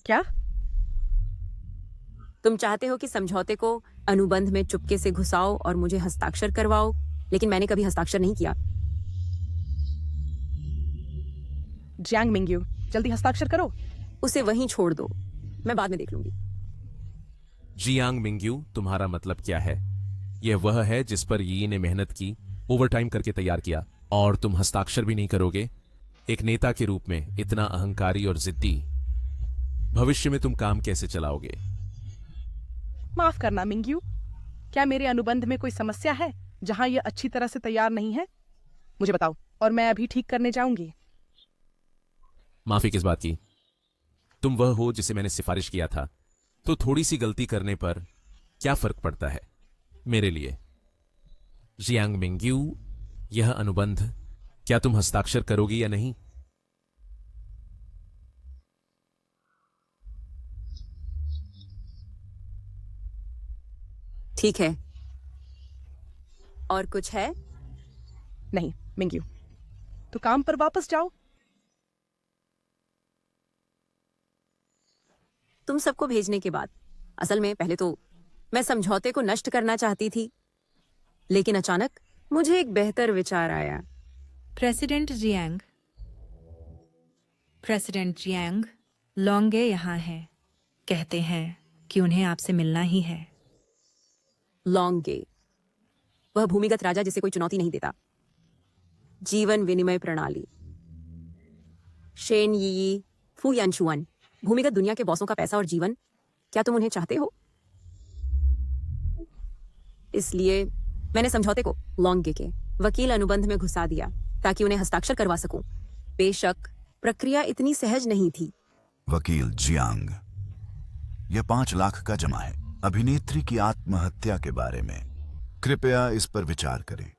Speaker 1: क्या?
Speaker 2: तुम चाहते हो कि समझौते को अनुबंध में चुपके से घुसाओ और मुझे हस्ताक्षर करवाओ, लेकिन मैंने कभी हस्ताक्षर नहीं किया।
Speaker 1: जियांग मिंग्यू, जल्दी हस्ताक्षर करो।
Speaker 2: उसे वहीं छोड़ दो, मैं बाद में देख लूंगी।
Speaker 3: जियांग मिंग्यू, तुम्हारा मतलब क्या है? यह वह है जिस पर यी ने मेहनत की, ओवरटाइम करके तैयार किया, और तुम हस्ताक्षर भी नहीं करोगे? एक नेता के रूप में इतना अहंकारी और जिद्दी, भविष्य में तुम काम कैसे चलाओगे?
Speaker 1: माफ करना मिंग्यू, क्या मेरे अनुबंध में कोई समस्या है जहां यह अच्छी तरह से तैयार नहीं है? मुझे बताओ और मैं अभी ठीक करने जाऊंगी।
Speaker 3: माफी किस बात की? तुम वह हो जिसे मैंने सिफारिश किया था, तो थोड़ी सी गलती करने पर क्या फर्क पड़ता है मेरे लिए? जियांग मिंग्यू, यह अनुबंध, क्या तुम हस्ताक्षर करोगी या नहीं?
Speaker 2: ठीक है। और कुछ है?
Speaker 1: नहीं मिंग्यू, तो काम पर वापस जाओ।
Speaker 2: तुम सबको भेजने के बाद असल में पहले तो मैं समझौते को नष्ट करना चाहती थी, लेकिन अचानक मुझे एक बेहतर विचार आया।
Speaker 9: प्रेसिडेंट जियांग, लोंगे यहाँ हैं। कहते हैं कि उन्हें आपसे मिलना ही है।
Speaker 2: लोंगे, वह भूमिगत राजा जिसे कोई चुनौती नहीं देता। जीवन विनिमय प्रणाली। शेन यी, फू यानशुआन, भूमिगत दुनिया के बॉसों का पैसा और जीवन, क्या तुम उन्हें चाहते हो? इसलिए मैंने समझौते को लोंगे के वकील अनुबंध में घुसा दिया ताकि उन्हें हस्ताक्षर करवा सकूं। बेशक प्रक्रिया इतनी सहज नहीं थी।
Speaker 10: वकील जियांग, यह 5 लाख का जमा है अभिनेत्री की आत्महत्या के बारे में। कृपया इस पर विचार करें।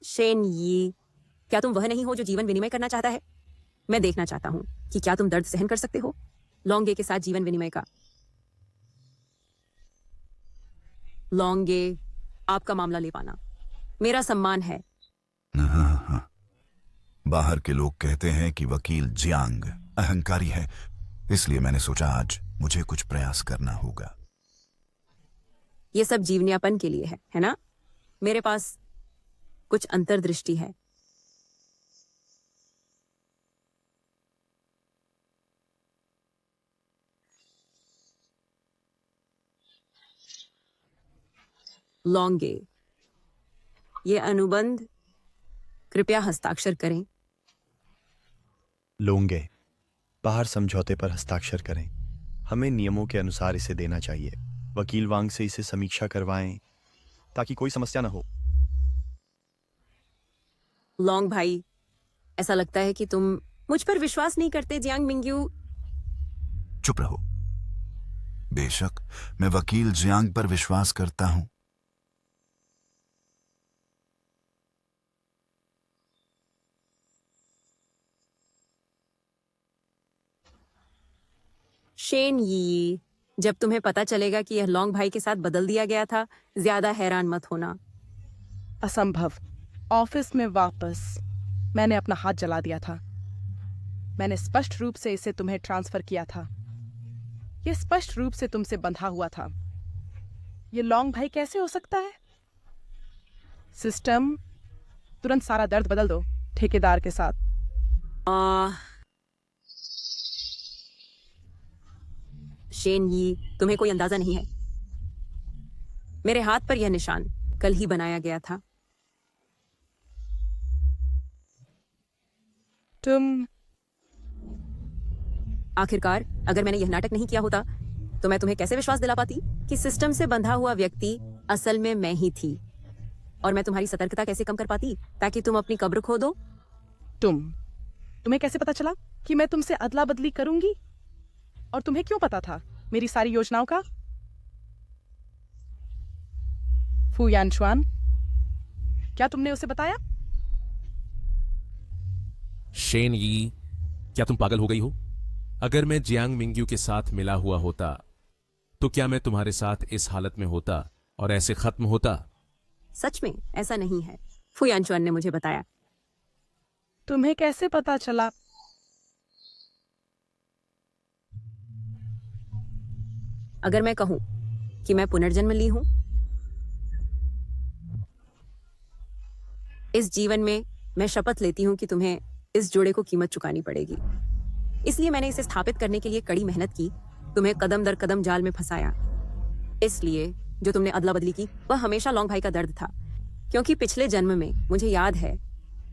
Speaker 2: शेन यी, क्या तुम वह नहीं हो जो जीवन विनिमय करना चाहता है? मैं देखना चाहता हूं कि क्या तुम दर्द सहन कर सकते हो लोंगे के साथ जीवन विनिमय का। लोंगे, आपका मामला ले पाना मेरा सम्मान है।
Speaker 10: हाँ। बाहर के लोग कहते हैं कि वकील जियांग अहंकारी है, इसलिए मैंने सोचा आज मुझे कुछ प्रयास करना होगा।
Speaker 2: ये सब जीवनयापन के लिए है ना? मेरे पास कुछ अंतर्दृष्टि है। लोंगे, ये अनुबंध कृपया हस्ताक्षर करें।
Speaker 11: लोंगे, बाहर समझौते पर हस्ताक्षर करें। हमें नियमों के अनुसार इसे देना चाहिए। वकील वांग से इसे समीक्षा करवाएं ताकि कोई समस्या ना हो।
Speaker 2: लोंग भाई, ऐसा लगता है कि तुम मुझ पर विश्वास नहीं करते। जियांग मिंग्यू,
Speaker 10: चुप रहो। बेशक मैं वकील जियांग पर विश्वास करता हूं।
Speaker 2: शेन यी, जब तुम्हें पता चलेगा कि यह लोंग भाई के साथ बदल दिया गया था, ज्यादा हैरान मत होना।
Speaker 1: असंभव। ऑफिस में वापस मैंने अपना हाथ जला दिया था। मैंने स्पष्ट रूप से इसे तुम्हें ट्रांसफर किया था। यह स्पष्ट रूप से तुमसे बंधा हुआ था। यह लोंग भाई कैसे हो सकता है? सिस्टम, तुरंत सारा दर्द बदल दो ठेकेदार के साथ।
Speaker 2: शेन यी, तुम्हें कोई अंदाजा नहीं है। मेरे हाथ पर यह निशान कल ही बनाया गया था।
Speaker 1: तुम
Speaker 2: आखिरकार अगर मैंने यह नाटक नहीं किया होता तो मैं तुम्हें कैसे विश्वास दिला पाती कि सिस्टम से बंधा हुआ व्यक्ति असल में मैं ही थी? और मैं तुम्हारी सतर्कता कैसे कम कर पाती ताकि तुम अपनी कब्र खो दो?
Speaker 1: तुम्हें कैसे पता चला कि मैं तुमसे अदला बदली करूंगी? और तुम्हें क्यों पता था मेरी सारी योजनाओं का? फू यानशुआन, क्या तुमने उसे बताया?
Speaker 3: शेन यी, क्या तुम पागल हो गई हो? अगर मैं जियांग मिंग्यू के साथ मिला हुआ होता तो क्या मैं तुम्हारे साथ इस हालत में होता और ऐसे खत्म होता?
Speaker 2: सच में ऐसा नहीं है, फू यानचुआन ने मुझे बताया।
Speaker 1: तुम्हें कैसे पता चला?
Speaker 2: अगर मैं कहूं कि मैं पुनर्जन्म ली हूं इस जीवन में मैं शपथ लेती हूँ कि तुम्हें इस जोड़े को कीमत चुकानी पड़ेगी। इसलिए मैंने इसे स्थापित करने के लिए कड़ी मेहनत की, तुम्हें कदम दर कदम जाल में फंसाया। इसलिए जो तुमने अदला बदली की वह हमेशा लॉन्ग भाई का दर्द था, क्योंकि पिछले जन्म में मुझे याद है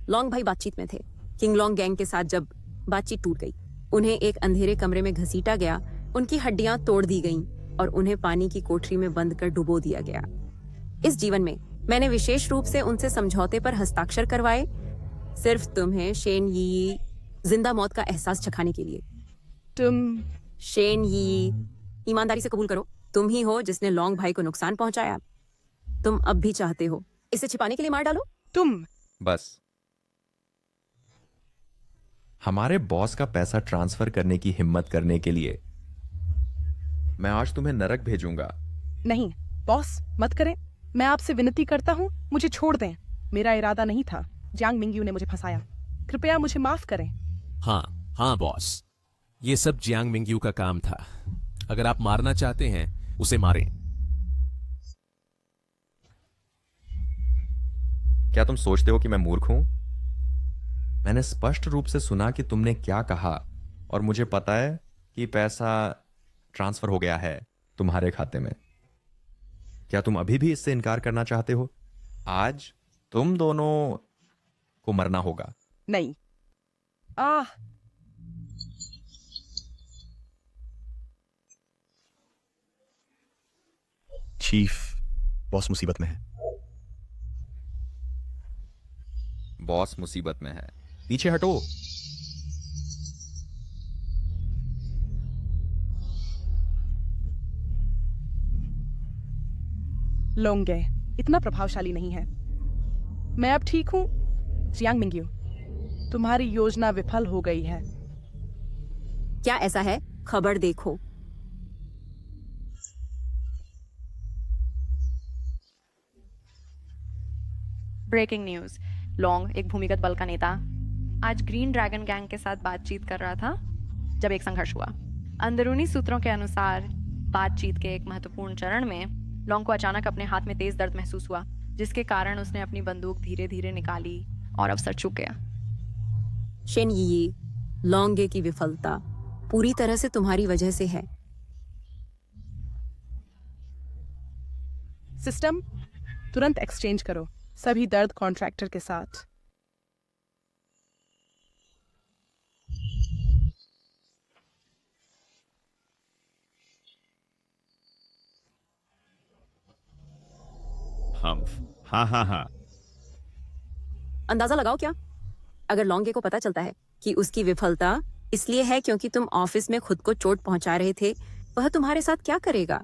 Speaker 2: लॉन्ग भाई बातचीत में थे। किंग लॉन्ग गैंग के साथ जब बातचीत टूट गई, उन्हें एक अंधेरे कमरे में घसीटा गया, उनकी हड्डियां तोड़ दी गईं और उन्हें पानी की कोठरी में बंद कर डुबो दिया गया। इस जीवन में मैंने विशेष रूप से उनसे समझौते पर हस्ताक्षर करवाए, सिर्फ तुम्हें शेन यी जिंदा मौत का एहसास चखाने के लिए।
Speaker 1: तुम
Speaker 2: शेन यी, ईमानदारी से कबूल करो, तुम ही हो जिसने लॉन्ग भाई को नुकसान पहुंचाया। तुम अब भी चाहते हो इसे छिपाने के लिए मार डालो?
Speaker 1: तुम
Speaker 8: बस हमारे बॉस का पैसा ट्रांसफर करने की हिम्मत करने के लिए मैं आज तुम्हें नरक भेजूंगा।
Speaker 1: नहीं बॉस, मत करें। मैं आपसे विनती करता हूँ, मुझे छोड़ दें। मेरा इरादा नहीं था। जियांग मिंगयू ने मुझे फंसाया। कृपया मुझे माफ करें।
Speaker 3: हाँ बॉस, ये सब जियांग मिंगयू का काम था। अगर आप मारना चाहते हैं उसे मारें।
Speaker 8: क्या तुम सोचते हो कि मैं मूर्ख हूं? मैंने स्पष्ट रूप से सुना कि तुमने क्या कहा और मुझे पता है कि पैसा ट्रांसफर हो गया है तुम्हारे खाते में। क्या तुम अभी भी इससे इनकार करना चाहते हो? आज तुम दोनों को मरना होगा।
Speaker 1: नहीं।
Speaker 11: चीफ, बॉस मुसीबत में है।
Speaker 8: बॉस मुसीबत में है, पीछे हटो।
Speaker 1: लोंगे इतना प्रभावशाली नहीं है। मैं अब ठीक हूं। जियांग मिंगयू, तुम्हारी योजना विफल हो गई है।
Speaker 2: क्या ऐसा है? खबर देखो।
Speaker 12: Breaking news. लॉन्ग, एक भूमिगत बल का नेता, आज ग्रीन ड्रैगन गैंग के साथ बातचीत कर रहा था जब एक संघर्ष हुआ। अंदरूनी सूत्रों के अनुसार बातचीत के एक महत्वपूर्ण चरण में लॉन्ग को अचानक अपने हाथ में तेज दर्द महसूस हुआ, जिसके कारण उसने अपनी बंदूक धीरे धीरे निकाली और अवसर चूक गया।
Speaker 2: शेन यी, लॉन्गे की विफलता पूरी तरह से तुम्हारी वजह से है।
Speaker 1: सिस्टम तुरंत एक्सचेंज करो सभी दर्द कॉन्ट्रैक्टर के साथ।
Speaker 13: हाँ।
Speaker 2: अंदाजा लगाओ क्या? अगर लॉन्गे को पता चलता है कि उसकी विफलता इसलिए है क्योंकि तुम ऑफिस में खुद को चोट पहुंचा रहे थे, वह तुम्हारे साथ क्या करेगा?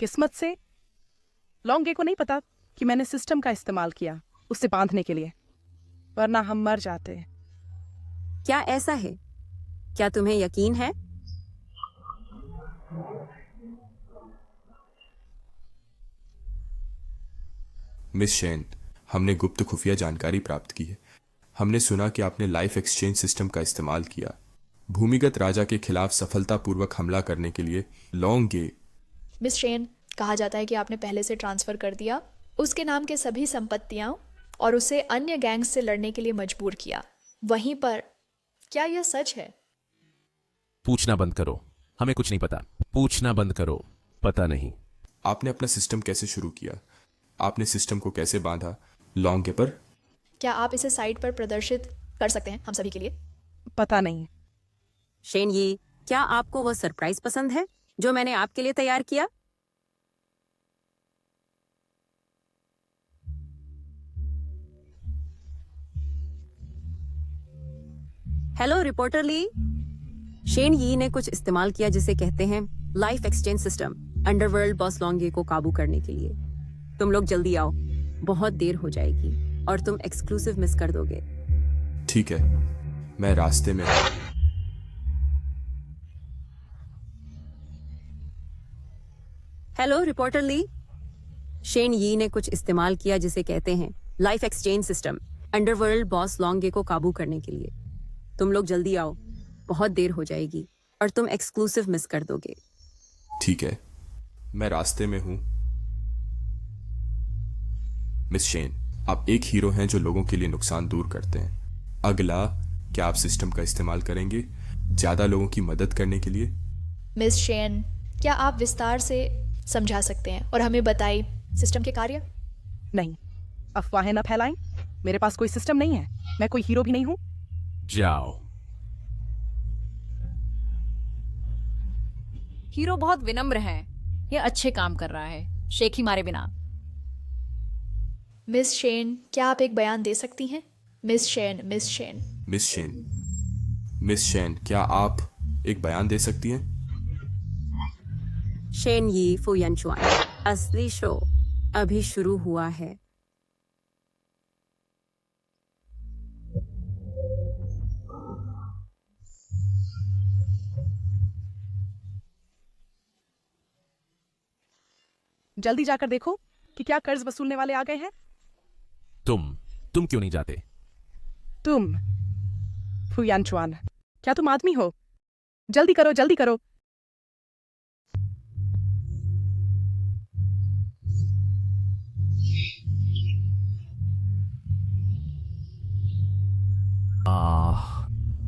Speaker 1: किस्मत से लॉन्गे को नहीं पता कि मैंने सिस्टम का इस्तेमाल किया उसे बांधने के लिए, वरना हम मर जाते।
Speaker 2: क्या ऐसा है? क्या तुम्हें यकीन है?
Speaker 13: मिस शेन, हमने गुप्त खुफिया जानकारी प्राप्त की है। हमने सुना कि आपने लाइफ एक्सचेंज सिस्टम का इस्तेमाल किया भूमिगत राजा के खिलाफ सफलतापूर्वक हमला करने के लिए। लॉन्गे,
Speaker 14: मिस शेन, कहा जाता है कि आपने पहले से ट्रांसफर कर दिया उसके नाम के सभी संपत्तियां और उसे अन्य गैंग्स से लड़ने के लिए मजबूर किया। वहीं पर क्या यह सच है?
Speaker 3: पूछना बंद करो, हमें कुछ नहीं पता। पूछना बंद करो, पता नहीं।
Speaker 13: आपने अपना सिस्टम कैसे शुरू किया? आपने सिस्टम को कैसे बांधा लॉन्गे पर?
Speaker 14: क्या आप इसे साइट पर प्रदर्शित कर सकते हैं हम सभी के लिए?
Speaker 1: पता नहीं।
Speaker 2: शेन यी, क्या आपको वह सरप्राइज पसंद है जो मैंने आपके लिए तैयार किया? हेलो रिपोर्टर ली, शेन यी ने कुछ इस्तेमाल किया जिसे कहते हैं life exchange system, underworld boss लॉन्गे को काबू करने के लिए। तुम लोग जल्दी आओ, बहुत देर हो जाएगी और तुम एक्सक्लूसिव मिस कर दोगे।
Speaker 13: ठीक है, मैं रास्ते में हूं।
Speaker 2: हेलो रिपोर्टर ली, शेन यी ने कुछ इस्तेमाल किया जिसे कहते हैं life exchange system, underworld boss लॉन्गे को काबू करने के लिए। तुम लोग जल्दी आओ, बहुत देर हो जाएगी और तुम एक्सक्लूसिव मिस कर दोगे।
Speaker 13: ठीक है, मैं रास्ते में हूं, मिस शेन, आप एक हीरो हैं जो लोगों के लिए नुकसान दूर करते हैं। अगला, क्या आप सिस्टम का इस्तेमाल करेंगे ज्यादा लोगों की मदद करने के लिए?
Speaker 14: मिस शेन, क्या आप विस्तार से समझा सकते हैं और हमें बताइए सिस्टम के कार्य?
Speaker 1: नहीं, अफवाहें न फैलाएं। मेरे पास कोई सिस्टम नहीं है, मैं कोई हीरो भी नहीं हूं।
Speaker 3: जाओ।
Speaker 5: हीरो बहुत विनम्र है, ये अच्छे काम कर रहा है, शेख ही मारे बिना।
Speaker 14: मिस शेन, क्या आप एक बयान दे सकती हैं? Miss Shen, Miss Shen.
Speaker 13: Miss Shen, Miss Shen, क्या आप एक बयान दे सकती हैं?
Speaker 2: शेन यी फुयन चुआन, असली शो अभी शुरू हुआ है।
Speaker 1: जल्दी जाकर देखो कि क्या कर्ज वसूलने वाले आ गए हैं।
Speaker 3: तुम क्यों नहीं जाते?
Speaker 1: तुम फुयान चुआन, क्या तुम आदमी हो? जल्दी करो, जल्दी करो।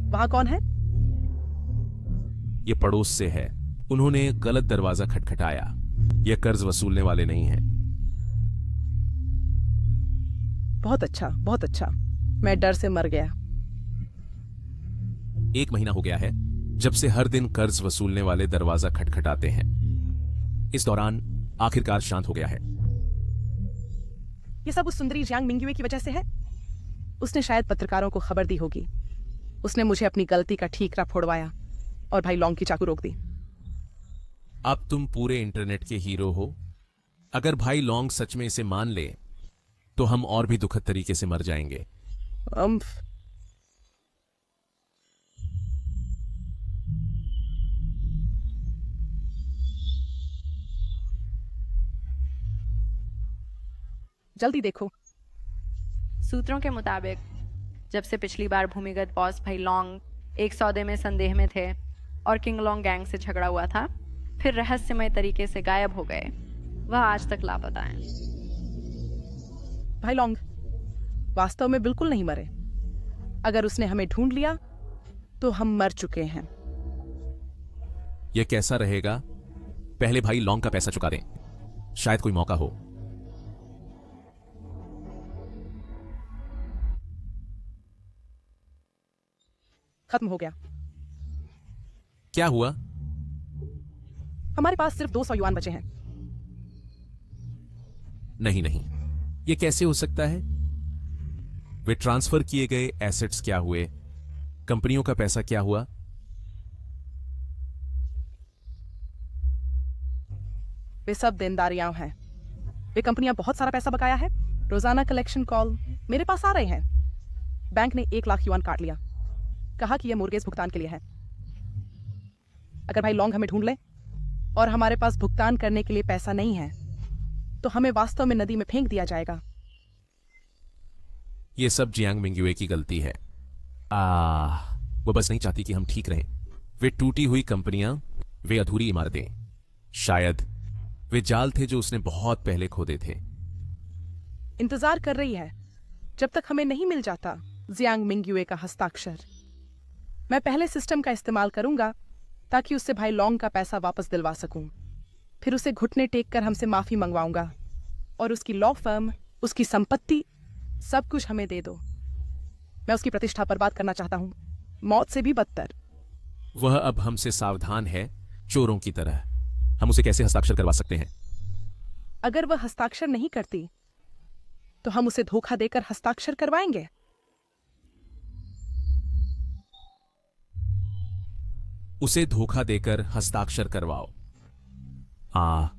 Speaker 1: वहां कौन है?
Speaker 3: ये पड़ोस से है, उन्होंने गलत दरवाजा खटखटाया। ये कर्ज वसूलने वाले नहीं हैं।
Speaker 1: बहुत अच्छा, बहुत अच्छा। मैं डर से मर गया।
Speaker 3: 1 महीना हो गया है जब से हर दिन कर्ज वसूलने वाले दरवाजा खटखटाते हैं। इस दौरान आखिरकार शांत हो गया है।
Speaker 1: ये सब उस सुंदरी जियांग मिंग्युए की वजह से है। उसने शायद पत्रकारों को खबर दी होगी। उसने मुझे अपनी गलती का ठीकरा फोड़वाया और भाई लॉन्ग की चाकू रोक दी।
Speaker 3: अब तुम पूरे इंटरनेट के हीरो हो। अगर भाई लॉन्ग सच में इसे मान ले तो हम और भी दुखद तरीके से मर जाएंगे।
Speaker 1: जल्दी देखो।
Speaker 12: सूत्रों के मुताबिक जब से पिछली बार भूमिगत बॉस भाई लॉन्ग एक सौदे में संदेह में थे और किंग लॉन्ग गैंग से झगड़ा हुआ था, फिर रहस्यमय तरीके से गायब हो गए। वह आज तक लापता हैं।
Speaker 1: भाई लॉन्ग वास्तव में बिल्कुल नहीं मरे। अगर उसने हमें ढूंढ लिया तो हम मर चुके हैं।
Speaker 3: यह कैसा रहेगा? पहले भाई लॉन्ग का पैसा चुका दें, शायद कोई मौका हो।
Speaker 1: खत्म हो गया।
Speaker 3: क्या हुआ?
Speaker 1: हमारे पास सिर्फ 200 युआन बचे हैं।
Speaker 3: नहीं, यह कैसे हो सकता है? वे ट्रांसफर किए गए एसेट्स क्या हुए? कंपनियों का पैसा क्या हुआ?
Speaker 1: वे सब देनदारियां हैं। वे कंपनियां बहुत सारा पैसा बकाया है। रोजाना कलेक्शन कॉल मेरे पास आ रहे हैं। बैंक ने 1 लाख युआन काट लिया, कहा कि यह मोर्गेज भुगतान के लिए है। अगर भाई लॉन्ग हमें ढूंढ ले और हमारे पास भुगतान करने के लिए पैसा नहीं है तो हमें वास्तव में नदी में फेंक दिया जाएगा।
Speaker 3: यह सब जियांग मिंग्युए की गलती है। वो बस नहीं चाहती कि हम ठीक रहें। वे टूटी हुई कंपनियां, वे अधूरी इमारतें, शायद वे जाल थे जो उसने बहुत पहले खोदे थे।
Speaker 1: इंतजार कर रही है जब तक हमें नहीं मिल जाता जियांग मिंग्युए का हस्ताक्षर। मैं पहले सिस्टम का इस्तेमाल करूंगा ताकि उससे भाई लॉन्ग का पैसा वापस दिलवा सकूं। फिर उसे घुटने टेक कर हमसे माफी मंगवाऊंगा और उसकी लॉ फर्म, उसकी संपत्ति, सब कुछ हमें दे दो। मैं उसकी प्रतिष्ठा बर्बाद करना चाहता हूं, मौत से भी बदतर।
Speaker 3: वह अब हमसे सावधान है, चोरों की तरह। हम उसे कैसे हस्ताक्षर करवा सकते हैं?
Speaker 1: अगर वह हस्ताक्षर नहीं करती तो हम उसे धोखा देकर हस्ताक्षर करवाएंगे।
Speaker 3: उसे धोखा देकर हस्ताक्षर करवाओ। हाँ।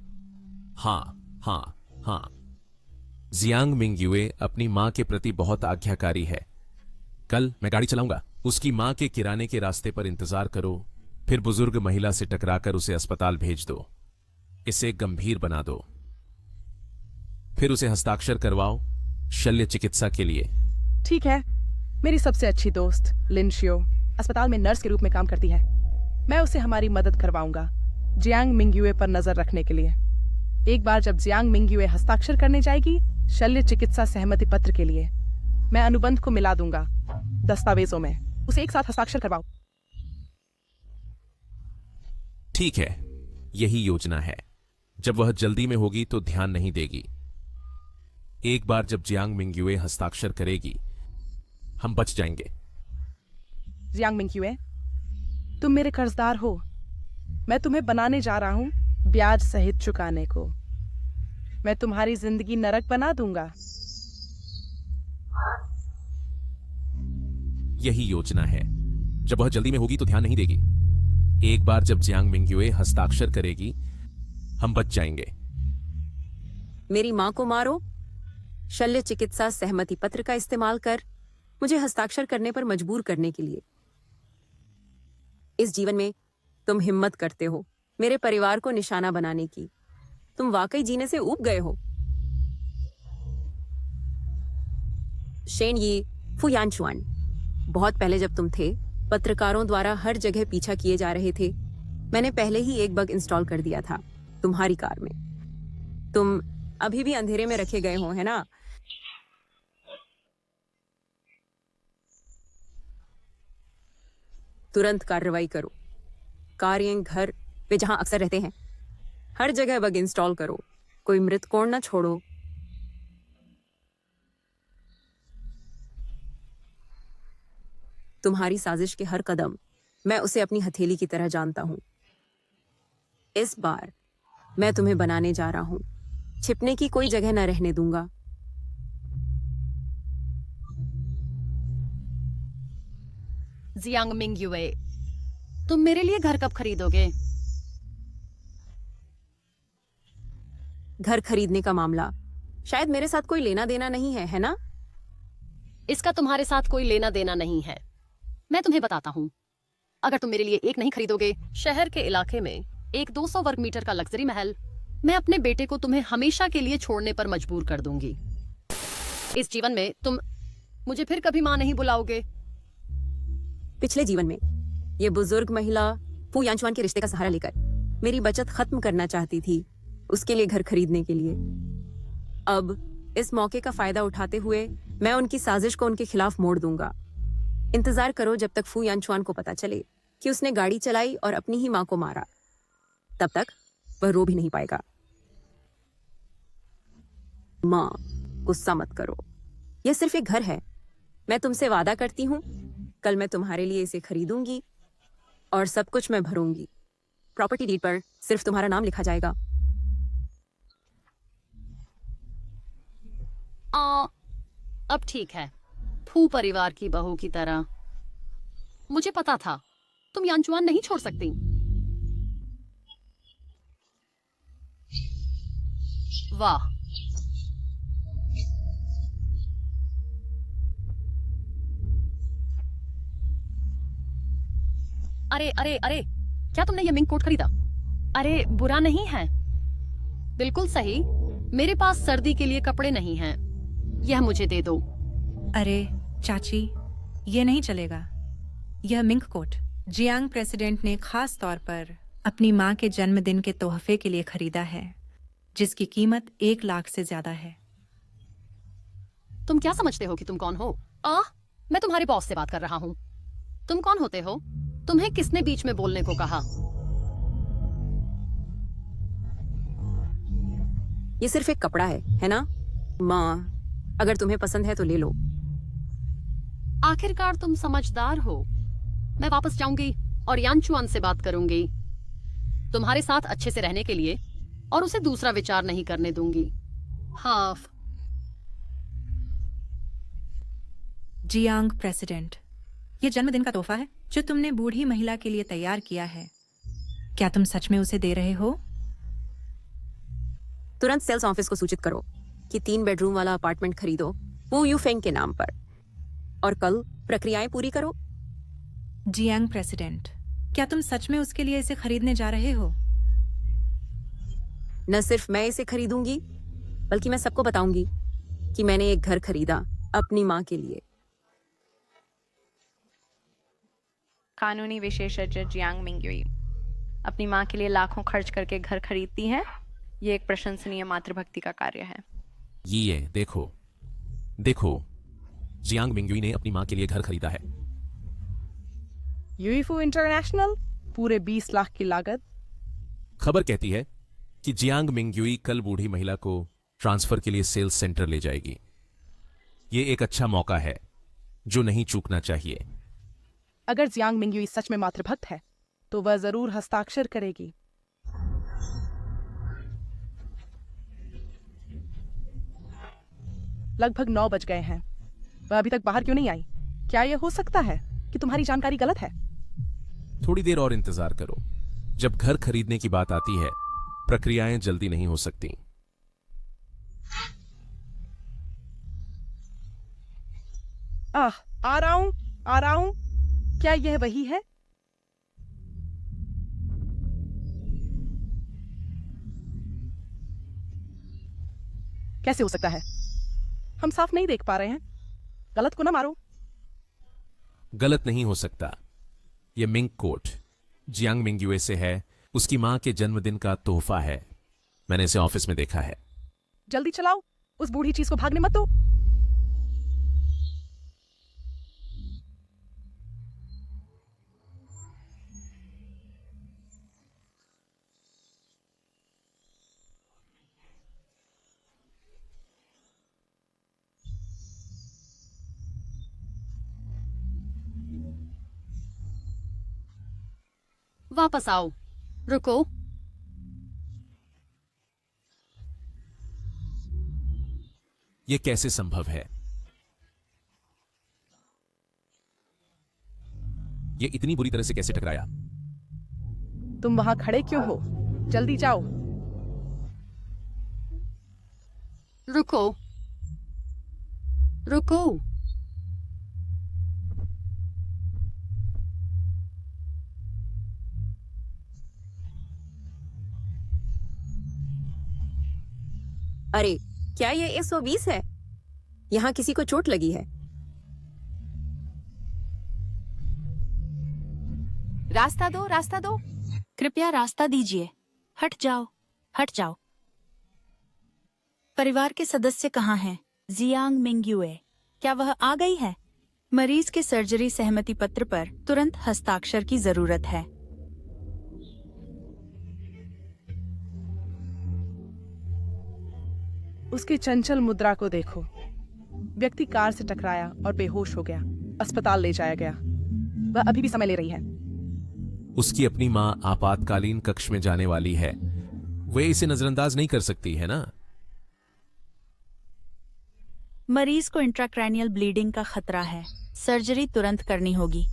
Speaker 3: जियांग मिंग्युए अपनी मां के प्रति बहुत आज्ञाकारी है। कल मैं गाड़ी चलाऊंगा। उसकी मां के किराने के रास्ते पर इंतजार करो, फिर बुजुर्ग महिला से टकराकर उसे अस्पताल भेज दो। इसे गंभीर बना दो, फिर उसे हस्ताक्षर करवाओ शल्य चिकित्सा के लिए।
Speaker 1: ठीक है। मेरी सबसे अच्छी दोस्त लिनशियो अस्पताल में नर्स के रूप में काम करती है। मैं उसे हमारी मदद करवाऊंगा जियांग मिंग्युए पर नजर रखने के लिए। एक बार जब जियांग मिंग्युए हस्ताक्षर करने जाएगी शल्य चिकित्सा सहमति पत्र के लिए मैं अनुबंध को मिला दूंगा दस्तावेजों में। उसे एक साथ हस्ताक्षर करवाओ।
Speaker 3: ठीक है, यही योजना है। जब वह जल्दी में होगी तो ध्यान नहीं देगी। एक बार जब जियांग मिंगयुए हस्ताक्षर करेगी, हम बच जाएंगे।
Speaker 1: जियांग मिंगयुए, तुम मेरे कर्जदार हो। मैं तुम्हें बनाने जा रहा हूं ब्याज सहित चुकाने को। मैं तुम्हारी जिंदगी नरक बना दूंगा।
Speaker 3: यही योजना है। जब वह जल्दी में होगी तो ध्यान नहीं देगी। एक बार जब जियांग मिंगयुए हस्ताक्षर करेगी, हम बच जाएंगे।
Speaker 2: मेरी मां को मारो, शल्य चिकित्सा सहमति पत्र का इस्तेमाल कर मुझे हस्ताक्षर करने पर मजबूर करने के लिए। इस जीवन में तुम हिम्मत करते हो मेरे परिवार को निशाना बनाने की। तुम वाकई जीने से ऊब गए हो। शेन यी, फू यानचुआन, बहुत पहले जब तुम थे, पत्रकारों द्वारा हर जगह पीछा किए जा रहे थे। मैंने पहले ही एक बग इंस्टॉल कर दिया था तुम्हारी कार में। तुम अभी भी अंधेरे में रखे गए हो, है ना? तुरंत कार्रवाई करो। कार्य घर वे जहां अक्सर रहते हैं, हर जगह बग इंस्टॉल करो। कोई मृत कोण ना छोड़ो। तुम्हारी साजिश के हर कदम मैं उसे अपनी हथेली की तरह जानता हूं। इस बार मैं तुम्हें बनाने जा रहा हूं। छिपने की कोई जगह न रहने दूंगा।
Speaker 15: जियांग मिंगयुए, तुम मेरे लिए घर कब खरीदोगे?
Speaker 2: घर खरीदने का मामला शायद मेरे साथ कोई लेना देना नहीं है ना?
Speaker 15: इसका तुम्हारे साथ कोई लेना देना नहीं है। मैं तुम्हें बताता हूँ, अगर तुम मेरे लिए एक नहीं खरीदोगे, शहर के इलाके में एक 200 वर्ग मीटर का लग्जरी महल, मैं अपने बेटे को तुम्हें हमेशा के लिए छोड़ने पर मजबूर कर दूंगी। इस जीवन में तुम मुझे फिर कभी मां नहीं बुलाओगे।
Speaker 2: पिछले जीवन में ये बुजुर्ग महिला फू यानचुआन के रिश्ते का सहारा लेकर मेरी बचत खत्म करना चाहती थी, उसके लिए घर खरीदने के लिए। अब इस मौके का फायदा उठाते हुए मैं उनकी साजिश को उनके खिलाफ मोड़ दूंगा। इंतजार करो जब तक फू यानचुआन को पता चले कि उसने गाड़ी चलाई और अपनी ही मां को मारा। तब तक वह रो भी नहीं पाएगा। मां, गुस्सा मत करो। यह सिर्फ एक घर है। मैं तुमसे वादा करती हूं, कल मैं तुम्हारे लिए इसे खरीदूंगी और सब कुछ मैं भरूंगी। प्रॉपर्टी डीड पर सिर्फ तुम्हारा नाम लिखा जाएगा।
Speaker 15: अब ठीक है, फू परिवार की बहू की तरह। मुझे पता था तुम यानचुआन नहीं छोड़ सकती। वाह, अरे अरे अरे, क्या तुमने ये मिंक कोट खरीदा? अरे बुरा नहीं है, बिल्कुल सही। मेरे पास सर्दी के लिए कपड़े नहीं हैं। यह मुझे दे दो।
Speaker 9: अरे चाची, ये नहीं चलेगा। यह मिंक कोट जियांग प्रेसिडेंट ने खास तौर पर अपनी माँ के जन्मदिन के तोहफे के लिए खरीदा है, जिसकी कीमत 1 लाख से ज्यादा है।
Speaker 15: तुम क्या समझते हो कि तुम कौन हो? मैं तुम्हारे बॉस से बात कर रहा हूँ। तुम कौन होते हो? तुम्हें किसने बीच में बोलने को कहा?
Speaker 2: ये सिर्फ एक कपड़ा है ना? माँ, अगर तुम्हें पसंद है तो ले लो।
Speaker 15: आखिरकार तुम समझदार हो। मैं वापस जाऊंगी और यानचुआन से बात करूंगी तुम्हारे साथ अच्छे से रहने के लिए, और उसे दूसरा विचार नहीं करने दूंगी। हाफ।
Speaker 9: जियांग प्रेसिडेंट, ये जन्मदिन का तोहफा है जो तुमने बूढ़ी महिला के लिए तैयार किया है। क्या तुम सच में उसे दे रहे हो?
Speaker 2: तुरंत सेल्स ऑफिस को सूचित करो कि 3 बेडरूम वाला अपार्टमेंट खरीदो वू यूफेंग के नाम पर, और कल प्रक्रियाएं पूरी करो।
Speaker 9: जियांग प्रेसिडेंट, क्या तुम सच में उसके लिए इसे खरीदने जा रहे हो?
Speaker 2: न सिर्फ मैं इसे खरीदूंगी, बल्कि मैं सबको बताऊंगी कि मैंने एक घर खरीदा अपनी माँ के लिए।
Speaker 12: कानूनी विशेषज्ञ जियांग मिंगयुई अपनी माँ के लिए लाखों खर्च करके घर खरीदती हैं। ये एक प्रशंसनीय मातृभक्ति का कार्य है।
Speaker 3: ये देखो देखो, जियांग मिंगयुई ने अपनी मां के लिए घर खरीदा है।
Speaker 1: यूईफू इंटरनेशनल, पूरे 20 लाख की लागत।
Speaker 3: खबर कहती है कि जियांग मिंगयुई कल बूढ़ी महिला को ट्रांसफर के लिए सेल्स सेंटर ले जाएगी। ये एक अच्छा मौका है जो नहीं चूकना चाहिए।
Speaker 1: अगर जियांग मिंगयुई सच में मातृभक्त है तो वह जरूर हस्ताक्षर करेगी। लगभग 9 बज गए हैं, वह अभी तक बाहर क्यों नहीं आई? क्या यह हो सकता है कि तुम्हारी जानकारी गलत है?
Speaker 3: थोड़ी देर और इंतजार करो। जब घर खरीदने की बात आती है, प्रक्रियाएं जल्दी नहीं हो सकती।
Speaker 1: आ रहा हूं। क्या यह वही है? कैसे हो सकता है? हम साफ नहीं देख पा रहे हैं। गलत को ना मारो।
Speaker 3: गलत नहीं हो सकता। यह मिंक कोट जियांग मिंगयुई से है। उसकी मां के जन्मदिन का तोहफा है। मैंने इसे ऑफिस में देखा है।
Speaker 1: जल्दी चलाओ, उस बूढ़ी चीज को भागने मत दो।
Speaker 15: वापस आओ। रुको।
Speaker 3: यह कैसे संभव है? यह इतनी बुरी तरह से कैसे टकराया?
Speaker 1: तुम वहां खड़े क्यों हो? जल्दी जाओ।
Speaker 15: रुको। रुको।
Speaker 2: अरे, क्या ये 120 है? यहाँ किसी को चोट लगी है?
Speaker 5: रास्ता दो, रास्ता दो। कृपया रास्ता दीजिए। हट जाओ, हट जाओ। परिवार के सदस्य कहाँ हैं? जियांग मिंगयुई, क्या वह आ गई है? मरीज के सर्जरी सहमति पत्र पर तुरंत हस्ताक्षर की जरूरत है।
Speaker 1: उसकी चंचल मुद्रा को देखो। व्यक्ति कार से टकराया और बेहोश हो गया। अस्पताल ले जाया गया। वह अभी भी समय ले रही है।
Speaker 3: उसकी अपनी मां आपातकालीन कक्ष में जाने वाली है। वे इसे नजरअंदाज नहीं कर सकती है ना?
Speaker 5: मरीज को इंट्राक्रैनियल ब्लीडिंग का खतरा है। सर्जरी तुरंत करनी होगी।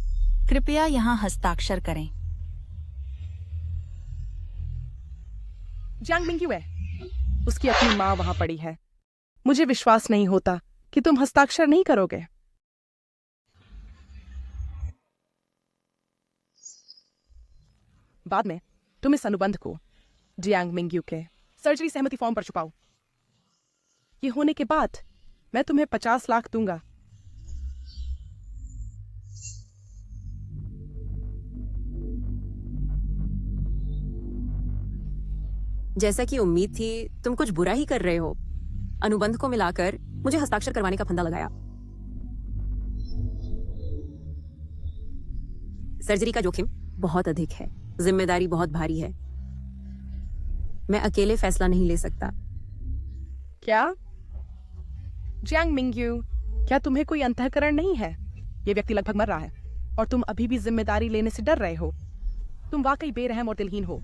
Speaker 5: कृपया यहाँ हस्ताक्षर करें।
Speaker 1: जियांग मिंगयुई, उसकी अपनी मां वहां पड़ी है। मुझे विश्वास नहीं होता कि तुम हस्ताक्षर नहीं करोगे। बाद में तुम इस अनुबंध को जियांग मिंगयुई के सर्जरी सहमति फॉर्म पर छुपाओ। ये होने के बाद मैं तुम्हें 50 लाख दूंगा।
Speaker 2: जैसा कि उम्मीद थी, तुम कुछ बुरा ही कर रहे हो। अनुबंध को मिलाकर मुझे हस्ताक्षर करवाने का फंदा लगाया। सर्जरी का जोखिम बहुत अधिक है। जिम्मेदारी बहुत भारी है। मैं अकेले फैसला नहीं ले सकता।
Speaker 1: क्या जियांग मिंगयुई, क्या तुम्हें कोई अंतःकरण नहीं है? ये व्यक्ति लगभग मर रहा है और तुम अभी भी जिम्मेदारी लेने से डर रहे हो। तुम वाकई बेरहम और दिलहीन हो।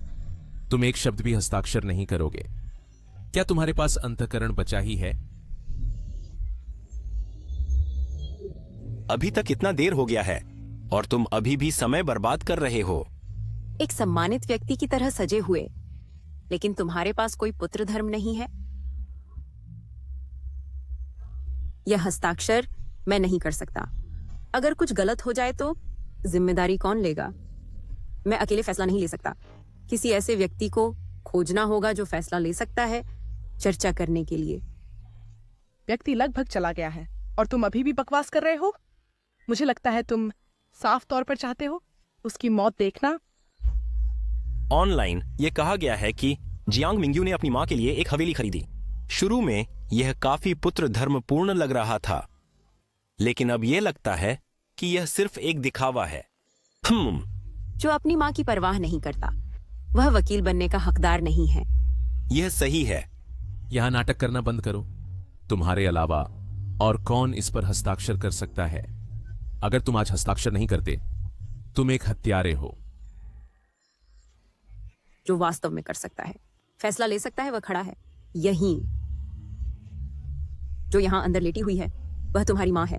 Speaker 3: तुम एक शब्द भी हस्ताक्षर नहीं करोगे। क्या तुम्हारे पास अंतःकरण बचा ही है?
Speaker 16: अभी तक इतना देर हो गया है और तुम अभी भी समय बर्बाद कर रहे हो।
Speaker 2: एक सम्मानित व्यक्ति की तरह सजे हुए, लेकिन तुम्हारे पास कोई पुत्र धर्म नहीं है। यह हस्ताक्षर मैं नहीं कर सकता। अगर कुछ गलत हो जाए तो जिम्मेदारी कौन लेगा? मैं अकेले फैसला नहीं ले सकता। किसी ऐसे व्यक्ति को खोजना होगा जो फैसला ले सकता है, चर्चा करने के लिए।
Speaker 1: व्यक्ति लगभग चला गया है और तुम अभी भी बकवास कर रहे हो। मुझे लगता है तुम साफ तौर पर चाहते हो उसकी मौत देखना।
Speaker 16: ऑनलाइन ये कहा गया है कि जियांग मिंगयुई ने अपनी मां के लिए एक हवेली खरीदी। शुरू में यह काफी पुत्र धर्मपूर्ण लग रहा था, लेकिन अब यह लगता है कि यह सिर्फ एक दिखावा है।
Speaker 2: जो अपनी माँ की परवाह नहीं करता वह वकील बनने का हकदार नहीं है।
Speaker 16: यह सही है।
Speaker 3: यहां नाटक करना बंद करो। तुम्हारे अलावा और कौन इस पर हस्ताक्षर कर सकता है? अगर तुम आज हस्ताक्षर नहीं करते, तुम एक हत्यारे हो।
Speaker 2: जो वास्तव में कर सकता है, फैसला ले सकता है, वह खड़ा है यहीं। जो यहां अंदर लेटी हुई है वह तुम्हारी मां है।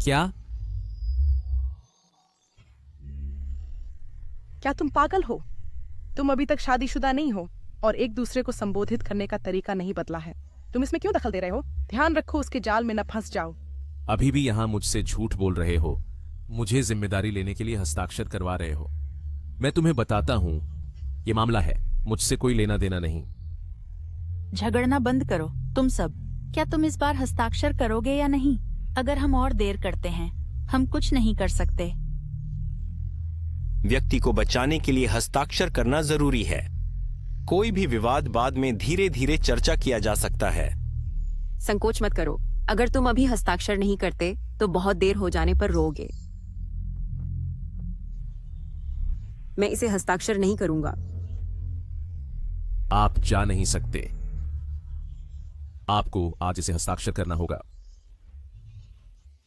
Speaker 3: क्या?
Speaker 1: क्या तुम पागल हो? तुम अभी तक शादीशुदा नहीं हो और एक दूसरे को संबोधित करने का तरीका नहीं बदला है। तुम इसमें क्यों दखल दे रहे हो? ध्यान रखो उसके जाल में न फंस जाओ।
Speaker 3: अभी भी यहां मुझसे झूठ बोल रहे हो। मुझे जिम्मेदारी लेने के लिए हस्ताक्षर करवा रहे हो। मैं तुम्हें बताता हूं, यह मामला है, मुझसे कोई लेना देना नहीं।
Speaker 5: झगड़ना बंद करो तुम सब। क्या तुम इस बार हस्ताक्षर करोगे या नहीं? अगर हम और देर करते हैं, हम कुछ नहीं कर सकते।
Speaker 16: व्यक्ति को बचाने के लिए हस्ताक्षर करना जरूरी है। कोई भी विवाद बाद में धीरे धीरे चर्चा किया जा सकता है।
Speaker 2: संकोच मत करो। अगर तुम अभी हस्ताक्षर नहीं करते तो बहुत देर हो जाने पर रोओगे। मैं इसे हस्ताक्षर नहीं करूंगा।
Speaker 3: आप जा नहीं सकते। आपको आज इसे हस्ताक्षर करना होगा।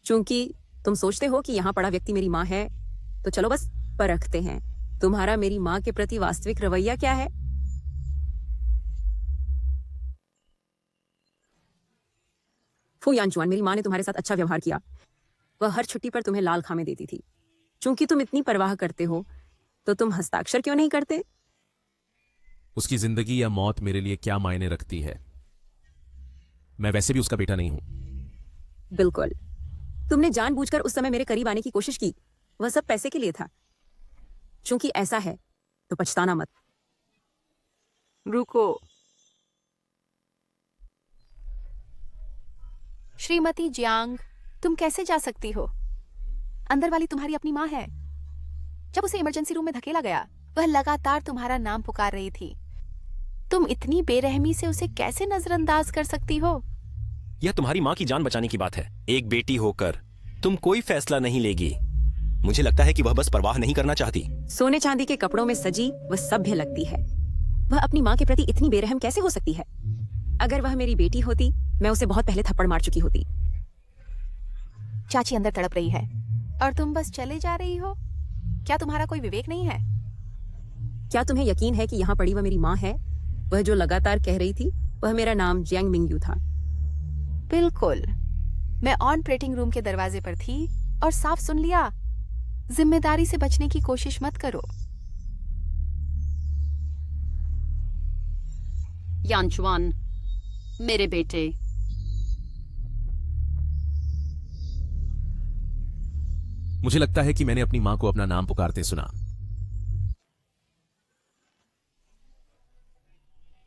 Speaker 2: चूंकि तुम सोचते हो कि यहां पड़ा व्यक्ति मेरी मां है, तो चलो बस परखते हैं तुम्हारा मेरी मां के प्रति वास्तविक रवैया क्या है। फू यानचुआन, मेरी मां ने तुम्हारे साथ अच्छा व्यवहार किया। वह हर छुट्टी पर तुम्हें लाल खामे देती थी। चूंकि तुम इतनी परवाह करते हो तो तुम हस्ताक्षर क्यों नहीं करते?
Speaker 3: उसकी जिंदगी या मौत मेरे लिए क्या मायने रखती है? मैं वैसे भी उसका बेटा नहीं हूं।
Speaker 2: बिल्कुल। तुमने जानबूझकर उस समय मेरे करीब आने की कोशिश की। वह सब पैसे के लिए था। चूंकि ऐसा है तो पछताना मत।
Speaker 12: रुको। श्रीमती जियांग, तुम कैसे जा सकती हो? अंदर वाली तुम्हारी अपनी मां है। जब उसे इमरजेंसी रूम में धकेला गया, वह लगातार तुम्हारा नाम पुकार रही थी। तुम इतनी बेरहमी से उसे कैसे नजरअंदाज कर सकती हो?
Speaker 16: यह तुम्हारी मां की जान बचाने की बात है। एक बेटी होकर तुम कोई फैसला नहीं लेगी। मुझे लगता है कि वह बस परवाह नहीं करना चाहती।
Speaker 2: सोने चांदी के कपड़ों में सजी वह सभ्य लगती है। वह अपनी मां के प्रति इतनी बेरहम कैसे हो सकती है? अगर वह मेरी बेटी होती, मैं उसे बहुत पहले थप्पड़ मार चुकी होती।
Speaker 12: चाची अंदर तड़प रही है और तुम बस चले जा रही हो। क्या तुम्हारा कोई विवेक नहीं है?
Speaker 2: क्या तुम्हें यकीन है कि यहाँ पड़ी वह मेरी माँ है? वह जो लगातार कह रही थी वह मेरा नाम जियांग मिंगयू था।
Speaker 12: बिल्कुल। मैं ऑपरेटिंग रूम के दरवाजे पर थी और साफ सुन लिया। जिम्मेदारी से बचने की कोशिश मत करो।
Speaker 15: यानचुआन, मेरे बेटे।
Speaker 3: मुझे लगता है कि मैंने अपनी मां को अपना नाम पुकारते सुना।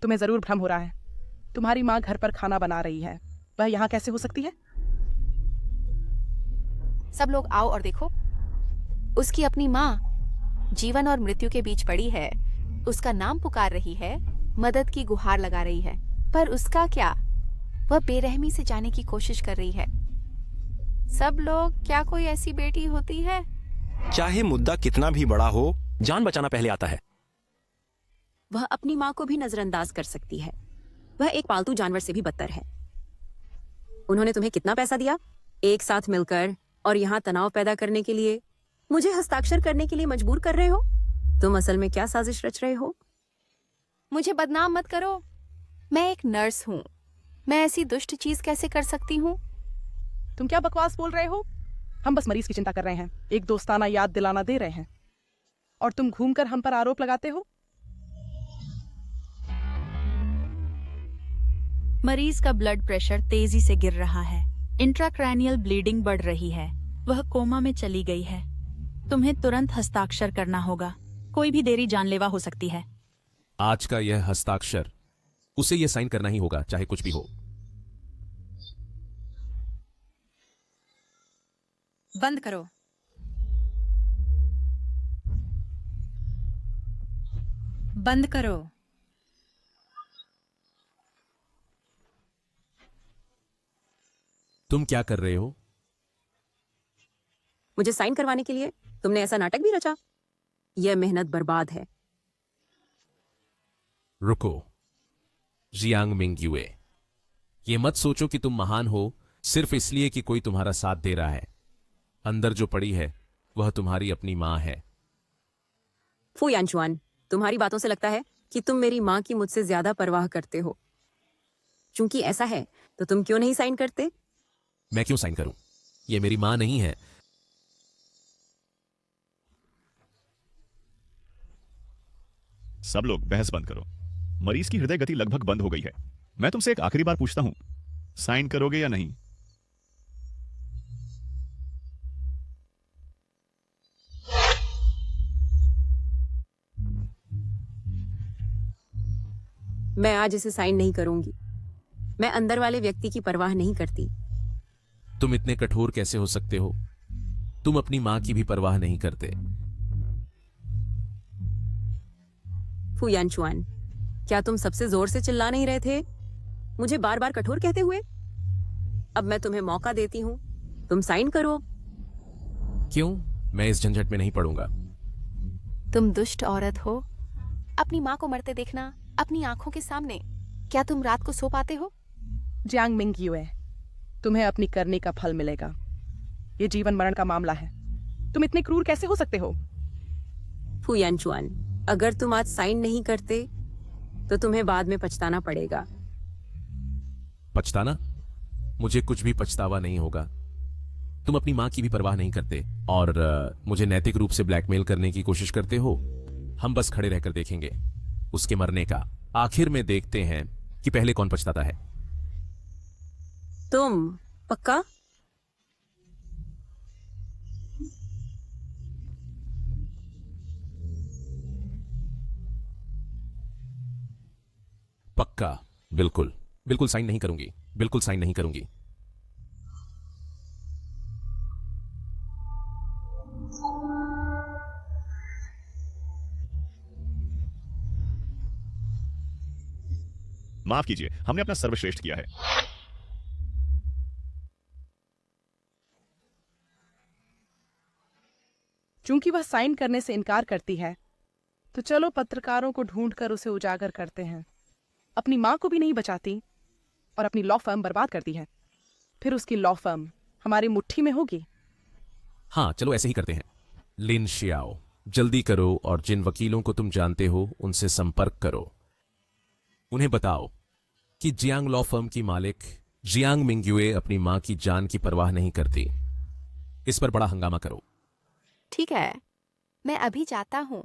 Speaker 1: तुम्हें जरूर भ्रम हो रहा है। तुम्हारी माँ घर पर खाना बना रही है। वह यहाँ कैसे हो सकती है?
Speaker 12: सब लोग आओ और देखो। उसकी अपनी माँ जीवन और मृत्यु के बीच पड़ी है। उसका नाम पुकार रही है, मदद की गुहार लगा रही है। पर उसका क्या? वह बेरहमी से जाने की कोशिश कर रही है। सब लोग, क्या कोई ऐसी बेटी होती है?
Speaker 16: चाहे मुद्दा कितना भी बड़ा हो, जान बचाना पहले आता है।
Speaker 2: वह अपनी माँ को भी नजरअंदाज कर सकती है। वह एक पालतू जानवर से भी बदतर है। उन्होंने तुम्हें कितना पैसा दिया एक साथ मिलकर, और यहाँ तनाव पैदा करने के लिए मुझे हस्ताक्षर करने के लिए मजबूर कर रहे हो? तुम असल में क्या साजिश रच रहे हो?
Speaker 12: मुझे बदनाम मत करो। मैं एक नर्स हूँ। मैं ऐसी दुष्ट चीज कैसे कर सकती हूँ?
Speaker 1: तुम क्या बकवास बोल रहे हो? हम बस मरीज की चिंता कर रहे हैं, एक दोस्ताना याद दिलाना दे रहे हैं, और तुम घूमकर हम पर आरोप लगाते हो।
Speaker 5: मरीज का ब्लड प्रेशर तेजी से गिर रहा है। इंट्राक्रैनियल ब्लीडिंग बढ़ रही है। वह कोमा में चली गई है। तुम्हें तुरंत हस्ताक्षर करना होगा। कोई भी देरी जानलेवा हो सकती है।
Speaker 3: आज का यह हस्ताक्षर, उसे यह साइन करना ही होगा, चाहे कुछ भी हो।
Speaker 9: बंद करो। बंद करो।
Speaker 3: तुम क्या कर रहे हो?
Speaker 2: मुझे साइन करवाने के लिए तुमने ऐसा नाटक भी रचा? यह मेहनत बर्बाद है।
Speaker 3: रुको जियांग मिंगयुए, ये मत सोचो कि तुम महान हो सिर्फ इसलिए कि कोई तुम्हारा साथ दे रहा है। अंदर जो पड़ी है वह तुम्हारी अपनी मां है।
Speaker 2: फू यानचुआन, तुम्हारी बातों से लगता है कि तुम मेरी मां की मुझसे ज्यादा परवाह करते हो। चूंकि ऐसा है तो तुम क्यों नहीं साइन करते?
Speaker 3: मैं क्यों साइन करूं? ये मेरी मां नहीं है।
Speaker 17: सब लोग बहस बंद करो। मरीज की हृदय गति लगभग बंद हो गई है। मैं तुमसे एक आखिरी बार पूछता हूं, साइन करोगे या नहीं?
Speaker 2: मैं आज इसे साइन नहीं करूंगी। मैं अंदर वाले व्यक्ति की परवाह नहीं करती।
Speaker 3: तुम इतने कठोर कैसे हो सकते हो? तुम अपनी मां की भी परवाह नहीं करते।
Speaker 2: फू यानचुआन, क्या तुम सबसे जोर से चिल्ला नहीं रहे थे मुझे बार बार कठोर कहते हुए? अब मैं तुम्हें मौका देती हूं, तुम साइन करो।
Speaker 3: क्यों? मैं इस झंझट में नहीं पड़ूंगा।
Speaker 18: तुम दुष्ट औरत हो। अपनी माँ को मरते देखना अपनी आंखों के सामने, क्या तुम रात को सो पाते हो?
Speaker 1: जियांग मिंगयुए, तुम्हें अपनी करनी का फल मिलेगा। ये जीवन मरण का मामला है। तुम इतने क्रूर कैसे हो सकते हो?
Speaker 2: फू यानचुआन, अगर तुम आज साइन नहीं करते तो तुम्हें बाद में पछताना पड़ेगा।
Speaker 3: पछताना? मुझे कुछ भी पछतावा नहीं होगा। तुम अपनी मां की भी परवाह नहीं करते और मुझे नैतिक रूप से ब्लैकमेल करने की कोशिश करते हो। हम बस खड़े रहकर देखेंगे उसके मरने का। आखिर में देखते हैं कि पहले कौन पछताता है।
Speaker 2: तुम पक्का?
Speaker 3: पक्का, बिल्कुल बिल्कुल साइन नहीं करूंगी, बिल्कुल साइन नहीं करूंगी।
Speaker 17: माफ कीजिए, हमने अपना सर्वश्रेष्ठ किया है।
Speaker 1: चूंकि वह साइन करने से इनकार करती है तो चलो पत्रकारों को ढूंढकर उसे उजागर करते हैं। अपनी मां को भी नहीं बचाती और अपनी लॉ फर्म बर्बाद करती है। फिर उसकी लॉ फर्म हमारी मुट्ठी में होगी।
Speaker 3: हाँ, चलो ऐसे ही करते हैं। लिन शियाओ, जल्दी करो और जिन वकीलों को तुम जानते हो उनसे संपर्क करो। उन्हें बताओ कि जियांग लॉ फर्म की मालिक जियांग मिंगयुए अपनी मां की जान की परवाह नहीं करती। इस पर बड़ा हंगामा करो।
Speaker 18: ठीक है, मैं अभी जाता हूं।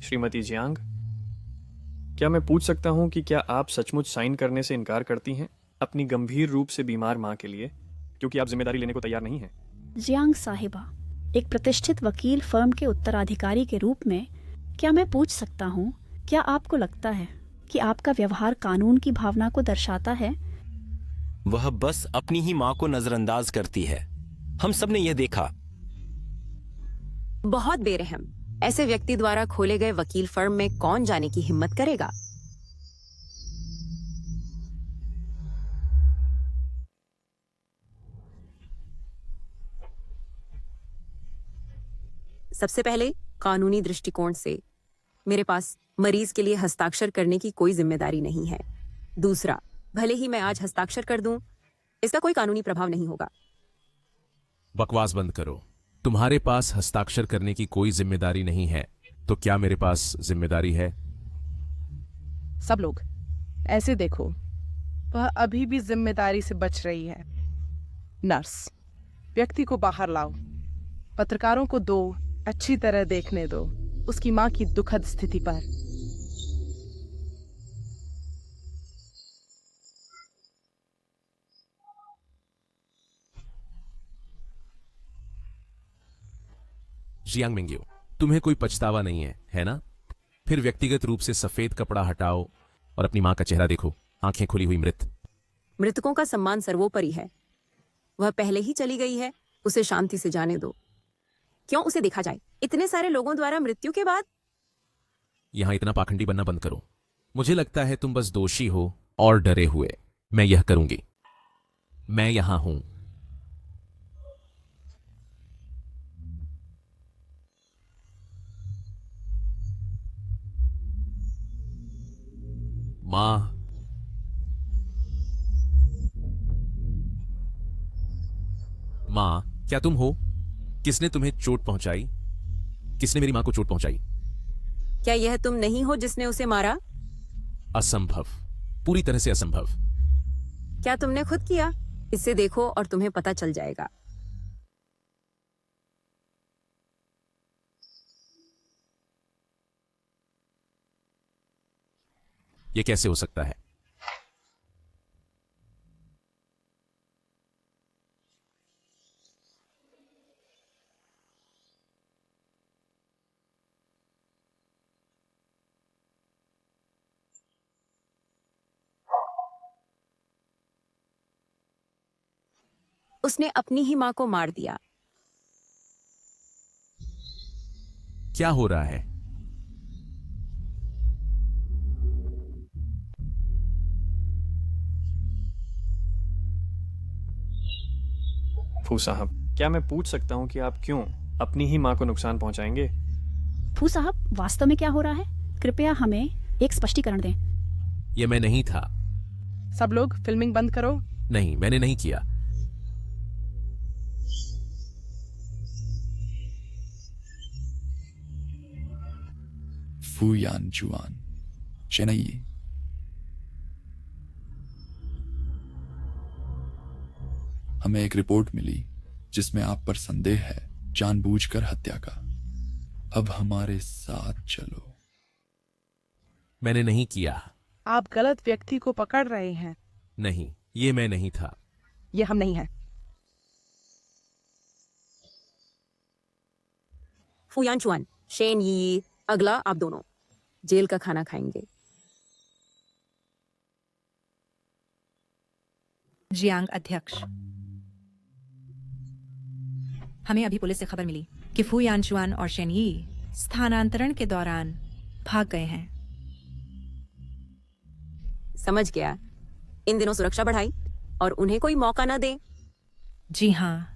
Speaker 19: श्रीमती जियांग, क्या मैं पूछ सकता हूं कि क्या आप सचमुच साइन करने से इनकार करती हैं अपनी गंभीर रूप से बीमार मां के लिए, क्योंकि आप जिम्मेदारी लेने को तैयार नहीं हैं?
Speaker 20: जियांग साहिबा, एक प्रतिष्ठित वकील फर्म के उत्तराधिकारी के रूप में क्या मैं पूछ सकता हूं, क्या आपको लगता है कि आपका व्यवहार कानून की भावना को दर्शाता है?
Speaker 16: वह बस अपनी ही मां को नजरअंदाज करती है। हम सब ने यह देखा।
Speaker 2: बहुत बेरहम। ऐसे व्यक्ति द्वारा खोले गए वकील फर्म में कौन जाने की हिम्मत करेगा? सबसे पहले कानूनी दृष्टिकोण से मेरे पास मरीज के लिए हस्ताक्षर करने की कोई जिम्मेदारी नहीं है। दूसरा, भले ही मैं आज हस्ताक्षर कर दूं, इसका कोई कानूनी प्रभाव नहीं होगा।
Speaker 3: बकवास बंद करो। तुम्हारे पास हस्ताक्षर करने की कोई जिम्मेदारी नहीं है, तो क्या मेरे पास जिम्मेदारी है?
Speaker 1: सब लोग ऐसे देखो, वह अभी भी जिम्मेदारी से बच रही है। नर्स, व्यक्ति को बाहर लाओ। पत्रकारों को दो अच्छी तरह देखने दो उसकी मां की दुखद स्थिति पर।
Speaker 3: जियांग मिंगयू, तुम्हें कोई पछतावा नहीं है ना? फिर व्यक्तिगत रूप से सफेद कपड़ा हटाओ और अपनी मां का चेहरा देखो, आंखें खुली हुई मृत।
Speaker 2: मृतकों का सम्मान सर्वोपरि है। वह पहले ही चली गई है, उसे शांति से जाने दो। क्यों उसे देखा जाए इतने सारे लोगों द्वारा मृत्यु के बाद?
Speaker 3: यहां इतना पाखंडी बनना बंद करो। मुझे लगता है तुम बस दोषी हो और डरे हुए। मैं यह करूंगी। मैं यहां हूं। मां, मां, क्या तुम हो? किसने तुम्हें चोट पहुंचाई? किसने मेरी मां को चोट पहुंचाई?
Speaker 2: क्या यह तुम नहीं हो जिसने उसे मारा?
Speaker 3: असंभव, पूरी तरह से असंभव।
Speaker 2: क्या तुमने खुद किया? इसे देखो और तुम्हें पता चल जाएगा।
Speaker 3: यह कैसे हो सकता है?
Speaker 2: उसने अपनी ही मां को मार दिया।
Speaker 3: क्या हो रहा है?
Speaker 19: फू साहब, क्या मैं पूछ सकता हूँ कि आप क्यों अपनी ही माँ को नुकसान पहुंचाएंगे?
Speaker 20: फू साहब, वास्तव में क्या हो रहा है? कृपया हमें एक स्पष्टीकरण दें।
Speaker 3: यह मैं नहीं था।
Speaker 1: सब लोग फिल्मिंग बंद करो।
Speaker 3: नहीं, मैंने नहीं किया।
Speaker 21: फुयान जुआन, चेन्नई। हमें एक रिपोर्ट मिली जिसमें आप पर संदेह है जानबूझकर हत्या का। अब हमारे साथ चलो।
Speaker 3: मैंने नहीं किया।
Speaker 1: आप गलत व्यक्ति को पकड़ रहे हैं।
Speaker 3: नहीं, ये मैं नहीं था।
Speaker 1: ये हम नहीं हैं।
Speaker 2: फुयान चुआन, शेन यी, अगला आप दोनों जेल का खाना खाएंगे।
Speaker 9: जियांग अध्यक्ष, हमें अभी पुलिस से खबर मिली कि फू यानचुआन और शेन यी स्थानांतरण के दौरान भाग गए हैं।
Speaker 2: समझ गया। इन दिनों सुरक्षा बढ़ाई और उन्हें कोई मौका न दे।
Speaker 9: जी हाँ।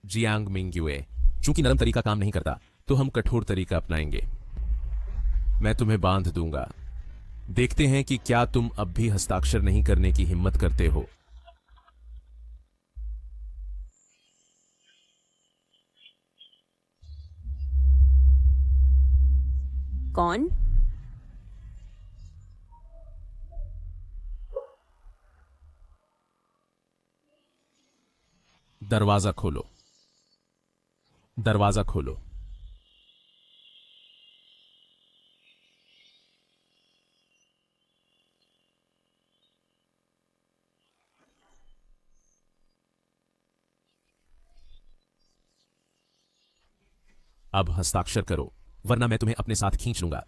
Speaker 3: जियांग मिंग्युए, चूंकि नरम तरीका काम नहीं करता तो हम कठोर तरीका अपनाएंगे। मैं तुम्हें बांध दूंगा। देखते हैं कि क्या तुम अब भी हस्ताक्षर नहीं करने की हिम्मत करते हो।
Speaker 2: कौन?
Speaker 3: दरवाजा खोलो। दरवाजा खोलो। अब हस्ताक्षर करो, वरना मैं तुम्हें अपने साथ खींच लूंगा।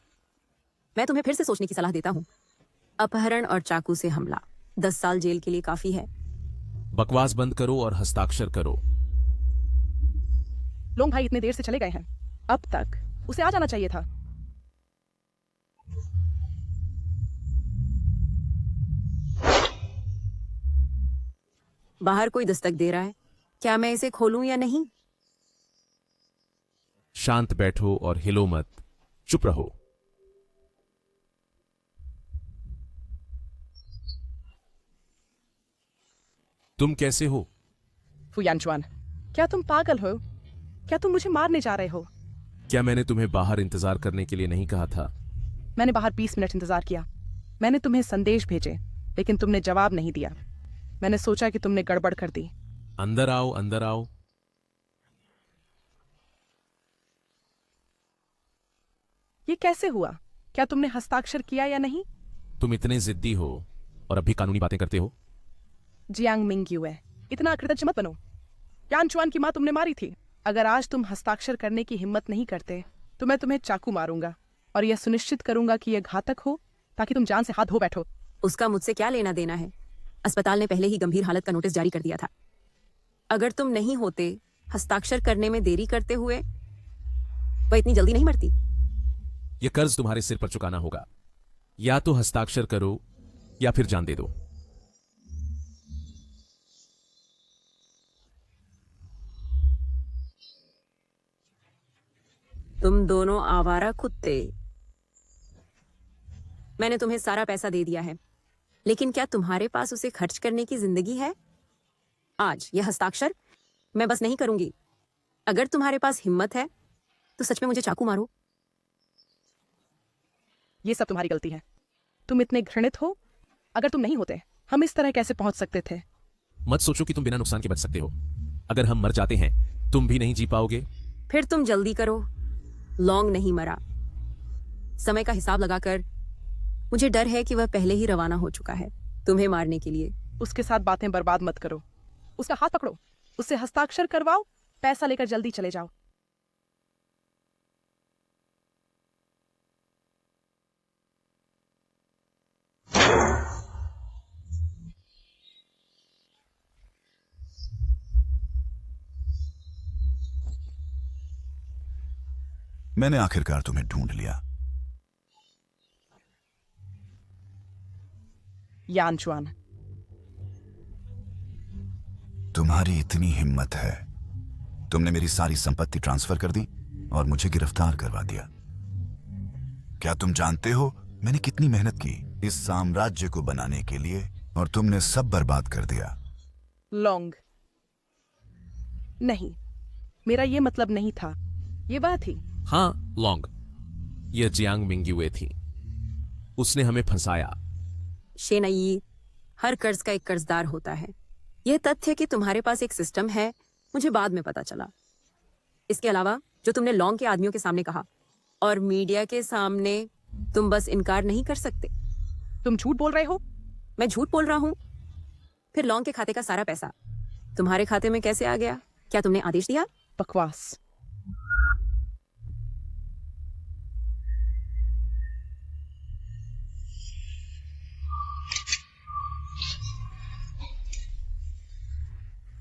Speaker 2: मैं तुम्हें फिर से सोचने की सलाह देता हूं। अपहरण और चाकू से हमला 10 साल जेल के लिए काफी है।
Speaker 3: बकवास बंद करो और हस्ताक्षर करो।
Speaker 1: लोंग भाई इतने देर से चले गए हैं। अब तक उसे आ जाना चाहिए था।
Speaker 2: बाहर कोई दस्तक दे रहा है। क्या मैं इसे खोलूं या नहीं?
Speaker 3: शांत बैठो और हिलो मत। चुप रहो। तुम कैसे हो?
Speaker 1: फुयानचुआन, क्या तुम पागल हो? क्या तुम मुझे मारने जा रहे हो?
Speaker 3: क्या मैंने तुम्हें बाहर इंतजार करने के लिए नहीं कहा था?
Speaker 1: मैंने बाहर 20 मिनट इंतजार किया। मैंने तुम्हें संदेश भेजे, लेकिन तुमने जवाब नहीं दिया। मैंने सोचा कि तुमने गड़बड़ कर दी।
Speaker 3: अंदर आओ, अंदर आओ।
Speaker 1: ये कैसे हुआ? क्या तुमने हस्ताक्षर किया या नहीं?
Speaker 3: तुम इतने जिद्दी हो और अब भी कानूनी बातें करते हो।
Speaker 1: जियांग मिंग्युए, इतना अकृतज्ञ मत बनो। यान चुआन की माँ तुमने मारी थी। अगर आज तुम हस्ताक्षर करने की हिम्मत नहीं करते तो मैं तुम्हें चाकू मारूंगा और यह सुनिश्चित करूंगा कि यह घातक हो ताकि तुम जान से हाथ धो बैठो।
Speaker 2: उसका मुझसे क्या लेना देना है? अस्पताल ने पहले ही गंभीर हालत का नोटिस जारी कर दिया था। अगर तुम नहीं होते, हस्ताक्षर करने में देरी करते हुए, वह इतनी जल्दी नहीं मरती।
Speaker 3: यह कर्ज तुम्हारे सिर पर चुकाना होगा। या तो हस्ताक्षर करो या फिर जान दे दो।
Speaker 2: तुम दोनों आवारा कुत्ते। मैंने तुम्हें सारा पैसा दे दिया है, लेकिन क्या तुम्हारे पास उसे खर्च करने की जिंदगी है? आज यह हस्ताक्षर मैं बस नहीं करूंगी। अगर तुम्हारे पास हिम्मत है तो सच में मुझे चाकू मारो।
Speaker 1: ये सब तुम्हारी गलती है। तुम इतने घृणित हो। अगर तुम नहीं होते हम इस तरह कैसे पहुंच सकते थे?
Speaker 3: मत सोचो कि तुम बिना नुकसान के बच सकते हो। अगर हम मर जाते हैं तुम भी नहीं जी पाओगे।
Speaker 2: फिर तुम जल्दी करो। लॉन्ग नहीं मरा। समय का हिसाब लगाकर मुझे डर है कि वह पहले ही रवाना हो चुका है तुम्हें मारने के लिए।
Speaker 1: उसके साथ बातें बर्बाद मत करो। उसका हाथ पकड़ो, उससे हस्ताक्षर करवाओ, पैसा लेकर जल्दी चले जाओ।
Speaker 10: मैंने आखिरकार तुम्हें ढूंढ लिया।
Speaker 1: यान चुआन,
Speaker 10: तुम्हारी इतनी हिम्मत है, तुमने मेरी सारी संपत्ति ट्रांसफर कर दी और मुझे गिरफ्तार करवा दिया। क्या तुम जानते हो मैंने कितनी मेहनत की इस साम्राज्य को बनाने के लिए, और तुमने सब बर्बाद कर दिया।
Speaker 1: लॉन्ग, नहीं, मेरा ये मतलब नहीं था। ये बात थी।
Speaker 3: हाँ लॉन्ग, यह जियांग मिंग्युए थी। उसने हमें फंसाया।
Speaker 2: शेनई, हर कर्ज का एक कर्जदार होता है। यह तथ्य कि तुम्हारे पास एक सिस्टम है मुझे बाद में पता चला। इसके अलावा जो तुमने लॉन्ग के आदमियों के सामने कहा और मीडिया के सामने, तुम बस इनकार नहीं कर सकते।
Speaker 1: तुम झूठ बोल रहे हो।
Speaker 2: मैं झूठ बोल रहा हूं? फिर लॉन्ग के खाते का सारा पैसा तुम्हारे खाते में कैसे आ गया? क्या तुमने आदेश दिया?
Speaker 1: बकवास।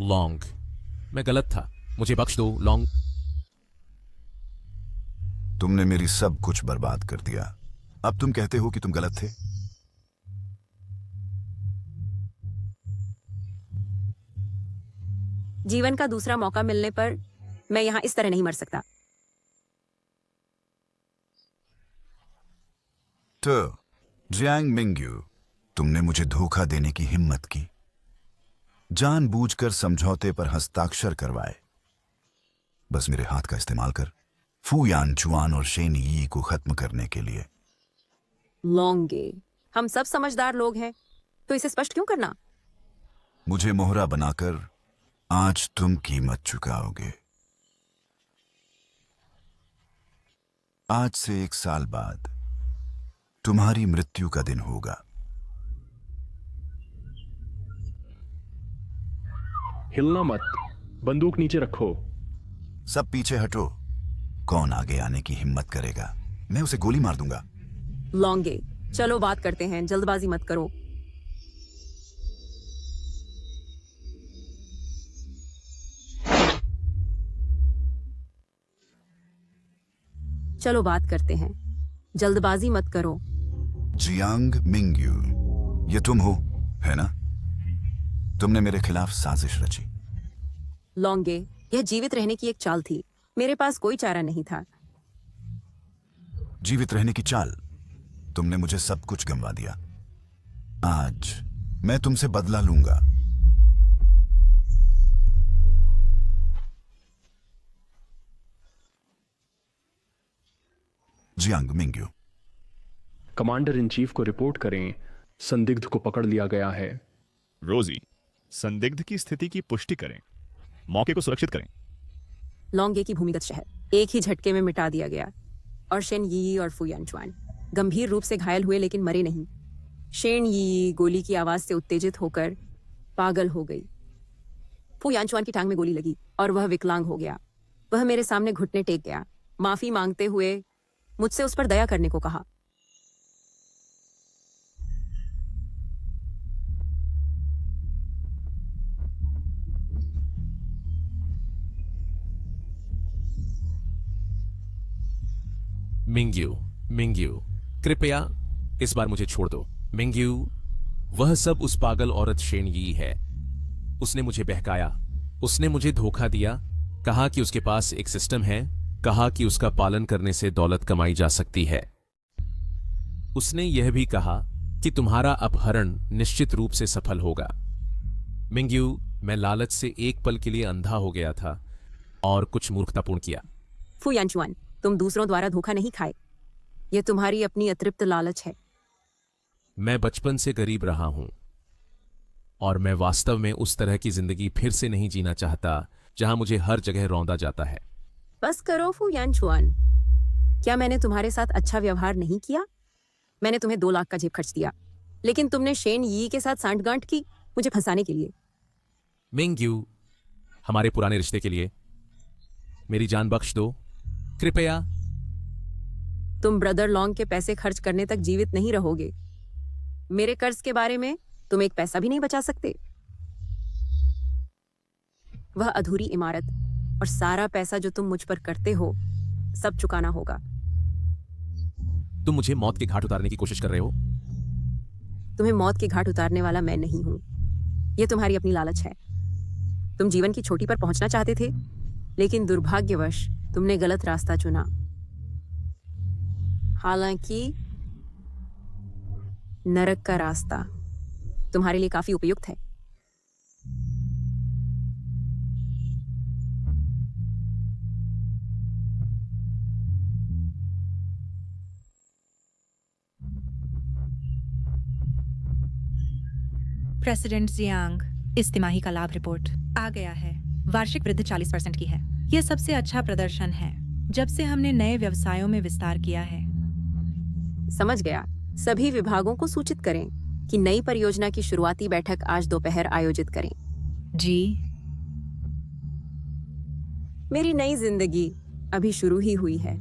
Speaker 3: लॉन्ग, मैं गलत था, मुझे बख्श दो लॉन्ग।
Speaker 10: तुमने मेरी सब कुछ बर्बाद कर दिया। अब तुम कहते हो कि तुम गलत थे।
Speaker 2: जीवन का दूसरा मौका मिलने पर मैं यहां इस तरह नहीं मर सकता।
Speaker 10: तो जियांग मिंग्यू, तुमने मुझे धोखा देने की हिम्मत की, जानबूझकर समझौते पर हस्ताक्षर करवाए, बस मेरे हाथ का इस्तेमाल कर फू यान चुआन और शेन यी को खत्म करने के लिए।
Speaker 2: लॉन्गे, हम सब समझदार लोग हैं, तो इसे स्पष्ट क्यों करना?
Speaker 10: मुझे मोहरा बनाकर आज तुम कीमत चुकाओगे। आज से 1 साल बाद तुम्हारी मृत्यु का दिन होगा।
Speaker 19: हिलना मत, बंदूक नीचे रखो।
Speaker 10: सब पीछे हटो। कौन आगे आने की हिम्मत करेगा? मैं उसे गोली मार दूंगा।
Speaker 2: लॉन्गे, चलो बात करते हैं, जल्दबाजी मत करो। चलो बात करते हैं, जल्दबाजी मत करो।
Speaker 10: जियांग मिंग्यू, ये तुम हो, है ना? तुमने मेरे खिलाफ साजिश रची।
Speaker 2: लॉन्गे, यह जीवित रहने की एक चाल थी। मेरे पास कोई चारा नहीं था।
Speaker 10: जीवित रहने की चाल? तुमने मुझे सब कुछ गंवा दिया। आज मैं तुमसे बदला लूंगा। Jiang Mingyu,
Speaker 19: commander in chief को रिपोर्ट करें, संदिग्ध को पकड़ लिया गया है।
Speaker 17: रोजी, संदिग्ध की स्थिति की पुष्टि करें, मौके को सुरक्षित करें।
Speaker 2: लॉन्गे की भूमिगत शहर एक ही झटके में मिटा दिया गया और शेन यी और फू यानचुआन गंभीर रूप से घायल हुए लेकिन मरे नहीं। शेन यी गोली की आवाज से उत्तेजित होकर पागल हो गई। फू यानचुआन की टांग में गोली लगी और वह विकलांग हो गया। वह मेरे सामने घुटने टेक गया, माफी मांगते हुए मुझसे उस पर दया करने को कहा।
Speaker 3: मिंग्यू, मिंग्यू, कृपया इस बार मुझे छोड़ दो। मिंग्यू, वह सब उस पागल औरत शेन यी है। उसने मुझे बहकाया, उसने मुझे धोखा दिया, कहा कि उसके पास एक सिस्टम है, कहा कि उसका पालन करने से दौलत कमाई जा सकती है। उसने यह भी कहा कि तुम्हारा अपहरण निश्चित रूप से सफल होगा। मिंग्यू, मैं लालच से एक पल के लिए अंधा हो गया था और कुछ मूर्खतापूर्ण किया।
Speaker 2: फू यानचुआन, तुम दूसरों द्वारा धोखा नहीं खाए। यह तुम्हारी अपनी अतृप्त लालच है।
Speaker 3: मैं बचपन से गरीब रहा हूं और मैं वास्तव में उस तरह की जिंदगी फिर से नहीं जीना चाहता जहां मुझे हर जगह रौंदा जाता है।
Speaker 2: बस करो फू यानचुआन, क्या मैंने तुम्हारे साथ अच्छा व्यवहार नहीं किया? मैंने तुम्हें 2 लाख का जेब खर्च दिया, लेकिन तुमने शेन यी के साथ सांठगांठ की मुझे फंसाने के लिए।
Speaker 3: मिंग्यू, हमारे पुराने रिश्ते के लिए मेरी जान बख्श दो, कृपया।
Speaker 2: तुम ब्रदर लॉन्ग के पैसे खर्च करने तक जीवित नहीं रहोगे। मेरे कर्ज के बारे में तुम एक पैसा भी नहीं बचा सकते। वह अधूरी इमारत और सारा पैसा जो तुम मुझ पर करते हो, सब चुकाना होगा।
Speaker 3: तुम मुझे मौत के घाट उतारने की कोशिश कर रहे हो।
Speaker 2: तुम्हें मौत के घाट उतारने वाला मैं नहीं हूं। यह तुम्हारी अपनी लालच है। तुम जीवन की चोटी पर पहुंचना चाहते थे, लेकिन दुर्भाग्यवश तुमने गलत रास्ता चुना। हालांकि नरक का रास्ता तुम्हारे लिए काफी उपयुक्त है।
Speaker 9: प्रेसिडेंट जियांग, इस तिमाही का लाभ रिपोर्ट आ गया है। वार्षिक वृद्धि 40% की है। यह सबसे अच्छा प्रदर्शन है जब से हमने नए व्यवसायों में विस्तार किया है।
Speaker 2: समझ गया। सभी विभागों को सूचित करें कि नई परियोजना की शुरुआती बैठक आज दोपहर आयोजित करें।
Speaker 9: जी।
Speaker 2: मेरी नई जिंदगी अभी शुरू ही हुई है।